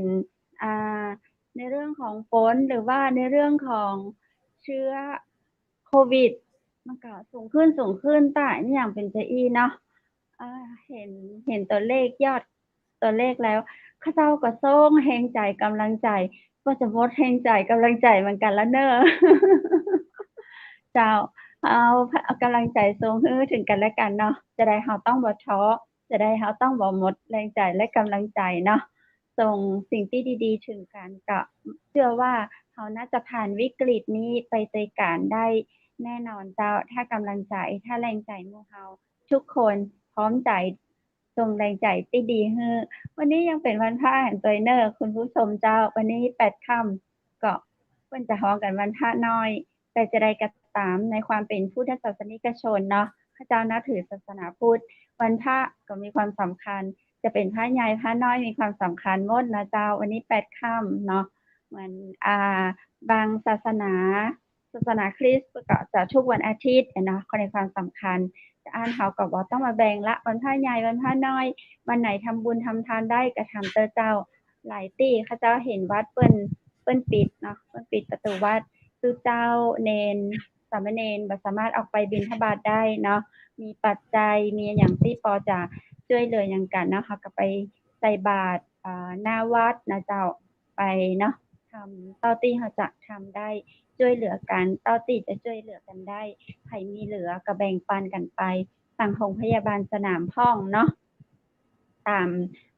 ในเรื่องของฝนหรือว่าในเรื่องของเชื้อโควิดมันก็สูงขึ้นแต่นี่อย่างเป็นจะอีเนาะเห็นตัวเลขยอดตัวเลขแล้วข้าเจ้าก็ส่งแรงใจกำลังใจก็จะหมดแรงใจกำลังใจเหมือนกันแล้วเนอะ เจ้าเอากำลังใจส่งให้ถึงกันและกันเนาะจะได้เราต้องบ่ท้อจะได้เราต้องบ่หมดแรงใจและกำลังใจเนาะส่งสิ่งที่ดีๆถึงกันก็เชื่อว่าเราน่าจะผ่านวิกฤตนี้ไปด้วยกันได้แน่นอนเจ้าถ้ากำลังใจถ้าแรงใจหมู่เราทุกคนพร้อมใจส่งแรงใจที่ดีให้วันนี้ยังเป็นวันพระแห่งตัวเนอร์คุณผู้ชมเจ้าวันนี้8 ค่ำก็เพิ่นจะฮ้องกันวันพระน้อยแต่จะได้ก็ตามในความเป็นพุทธศาสนิกชนเนาะข้าเจ้านับถือศาสนาพุทธวันพระก็มีความสำคัญจะเป็นพระใหญ่พระน้อยมีความสำคัญหมดนะเจ้าวันนี้8 ค่ำเนาะเหมือนบางศาสนาคริสต์ก็จะทุกวันอาทิตย์เนาะก็ในความสำคัญจะอ่านเฮาก็บ่ต้องมาแบ่งละวันพระใหญ่วันพระน้อยวันไหนทำบุญทำทานได้ก็ทำเตอเจ้าหลายที่ข้าเจ้าเห็นวัดเปิ้นปิดเนาะเปิ้นปิดประตูวัดคือเจ้าเนนสามเณรบ่สามารถออกไปบิณฑบาตได้เนาะมีปัจจัยมีอย่างที่พอจะช่วยเหลืออย่างกันเนาะค่ะก็ไปใส่บาตรหน้าวัดนะเจ้าไปเนาะทำเท่าที่เราจะทำได้ช่วยเหลือกันเท่าที่จะช่วยเหลือกันได้ใครมีเหลือก็แบ่งปันกันไปสั่งโรงพยาบาลสนามพ่องเนาะตาม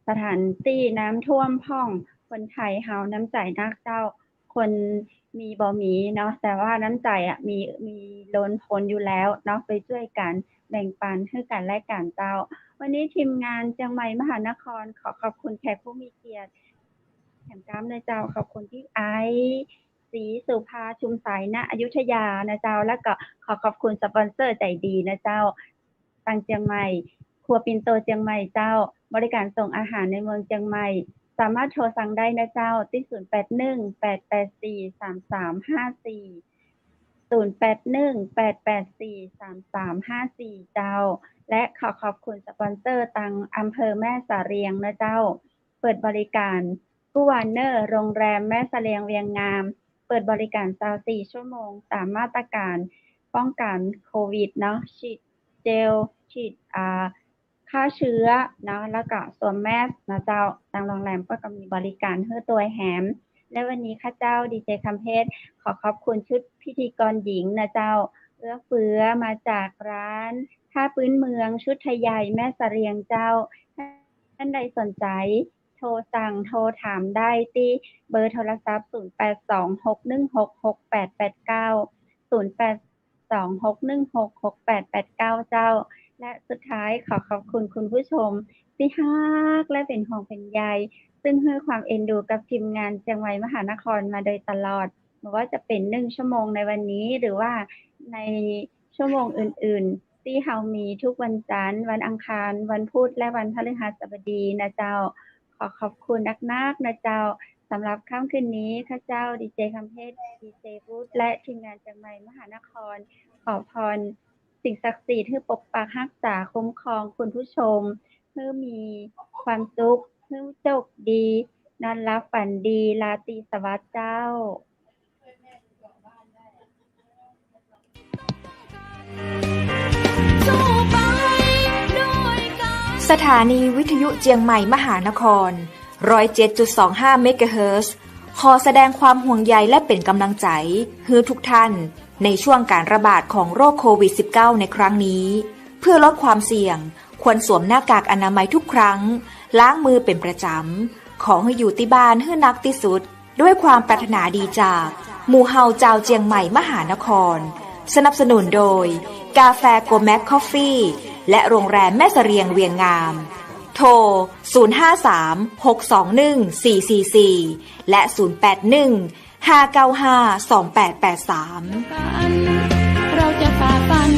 สถานที่น้ำท่วมพ่องคนไทยเฮาน้ำใจนักเจ้าคนมีบ่มีเนาะแต่ว่าน้ำใจมีล้นพ้นอยู่แล้วเนาะไปช่วยกันแบ่งปันให้กันและกันเจ้าวันนี้ทีมงานเชียงใหม่มหานครขอขอบคุณแขกผู้มีเกียรติแถมจ้ำเลยเจ้าขอบคุณพี่ไอซ์ศรีสุภาชุมสายณอยุธยานะเจ้าแล้วก็ขอขอบคุณสปอนเซอร์ใจดีนะเจ้าทางเชียงใหม่ครัวปินโตเชียงใหม่เจ้าบริการส่งอาหารในเมืองเชียงใหม่สามารถโทรสั่งได้นะเจ้าที่0818843354 เจ้าและขอขอบคุณสปอนเซอร์ตังอำเภอแม่สะเรียงนะเจ้าเปิดบริการกู้วานเนอร์โรงแรมแม่สะเรียงเวียงงามเปิดบริการ24 ชั่วโมงตามมาตรการป้องกันโควิดเนาะฉีดเจลฉีดฆ่าเชื้อเนาะแล้วก็สวมแมสนะเจ้าทางโรงแรมก็มีบริการให้ตัวแหมและวันนี้ข้าเจ้าดีเจคำเพชรขอขอบคุณชุดพิธีกรหญิงนะเจ้าเอื้อเฟื้อมาจากร้าน ผ้าพื้นเมืองชุดไทยใหญ่แม่เสรียงเจ้าท่านใดสนใจโทรสั่งโทรถามได้ที่เบอร์โทรศัพท์0826166889 0826166889 เจ้าและสุดท้ายขอบคุณคุณผู้ชมที่ฮักและเป็นห่วงเป็นใยซึ่งให้ความเอ็นดูกับทีมงานเชียงใหม่มหานครมาโดยตลอดไม่ว่าจะเป็น1ชั่วโมงในวันนี้หรือว่าในชั่วโมงอื่นๆที่เฮามีทุกวันจันทร์วันอังคารวันพุธและวันพฤหัสบดีนะเจ้าขอบคุณนักๆนะเจ้าสำหรับค่ำคืนนี้ข้าเจ้าดีเจคำเพชรดีเจรูทและทีมงานเชียงใหม่มหานครขอพรสิ่งศักดิ์สิทธิ์ให้ปกปักรักษาคุ้มครองคุณผู้ชมเพื่อมีความสุขเพื่อโชคดีนอนหลับฝันดีราตรีสวัสดิ์เจ้าสถานีวิทยุเจียงใหม่มหานคร 107.25 เมกะเฮิรตซ์ขอแสดงความห่วงใยและเป็นกำลังใจให้ทุกท่านในช่วงการระบาดของโรคโควิด -19 ในครั้งนี้เพื่อลดความเสี่ยงควรสวมหน้ากากอนามัยทุกครั้งล้างมือเป็นประจำขอให้อยู่ที่บ้านให้นักที่สุดด้วยความปรารถนาดีจากหมู่เฮาเจ้าเจียงใหม่มหานครสนับสนุนโดยกาแฟโกแม็กคอฟฟี่และโรงแรมแม่เสรียงเวียงงามโทร 053-621-444 และ 081-595-2883 เราจะฝ่าฟัน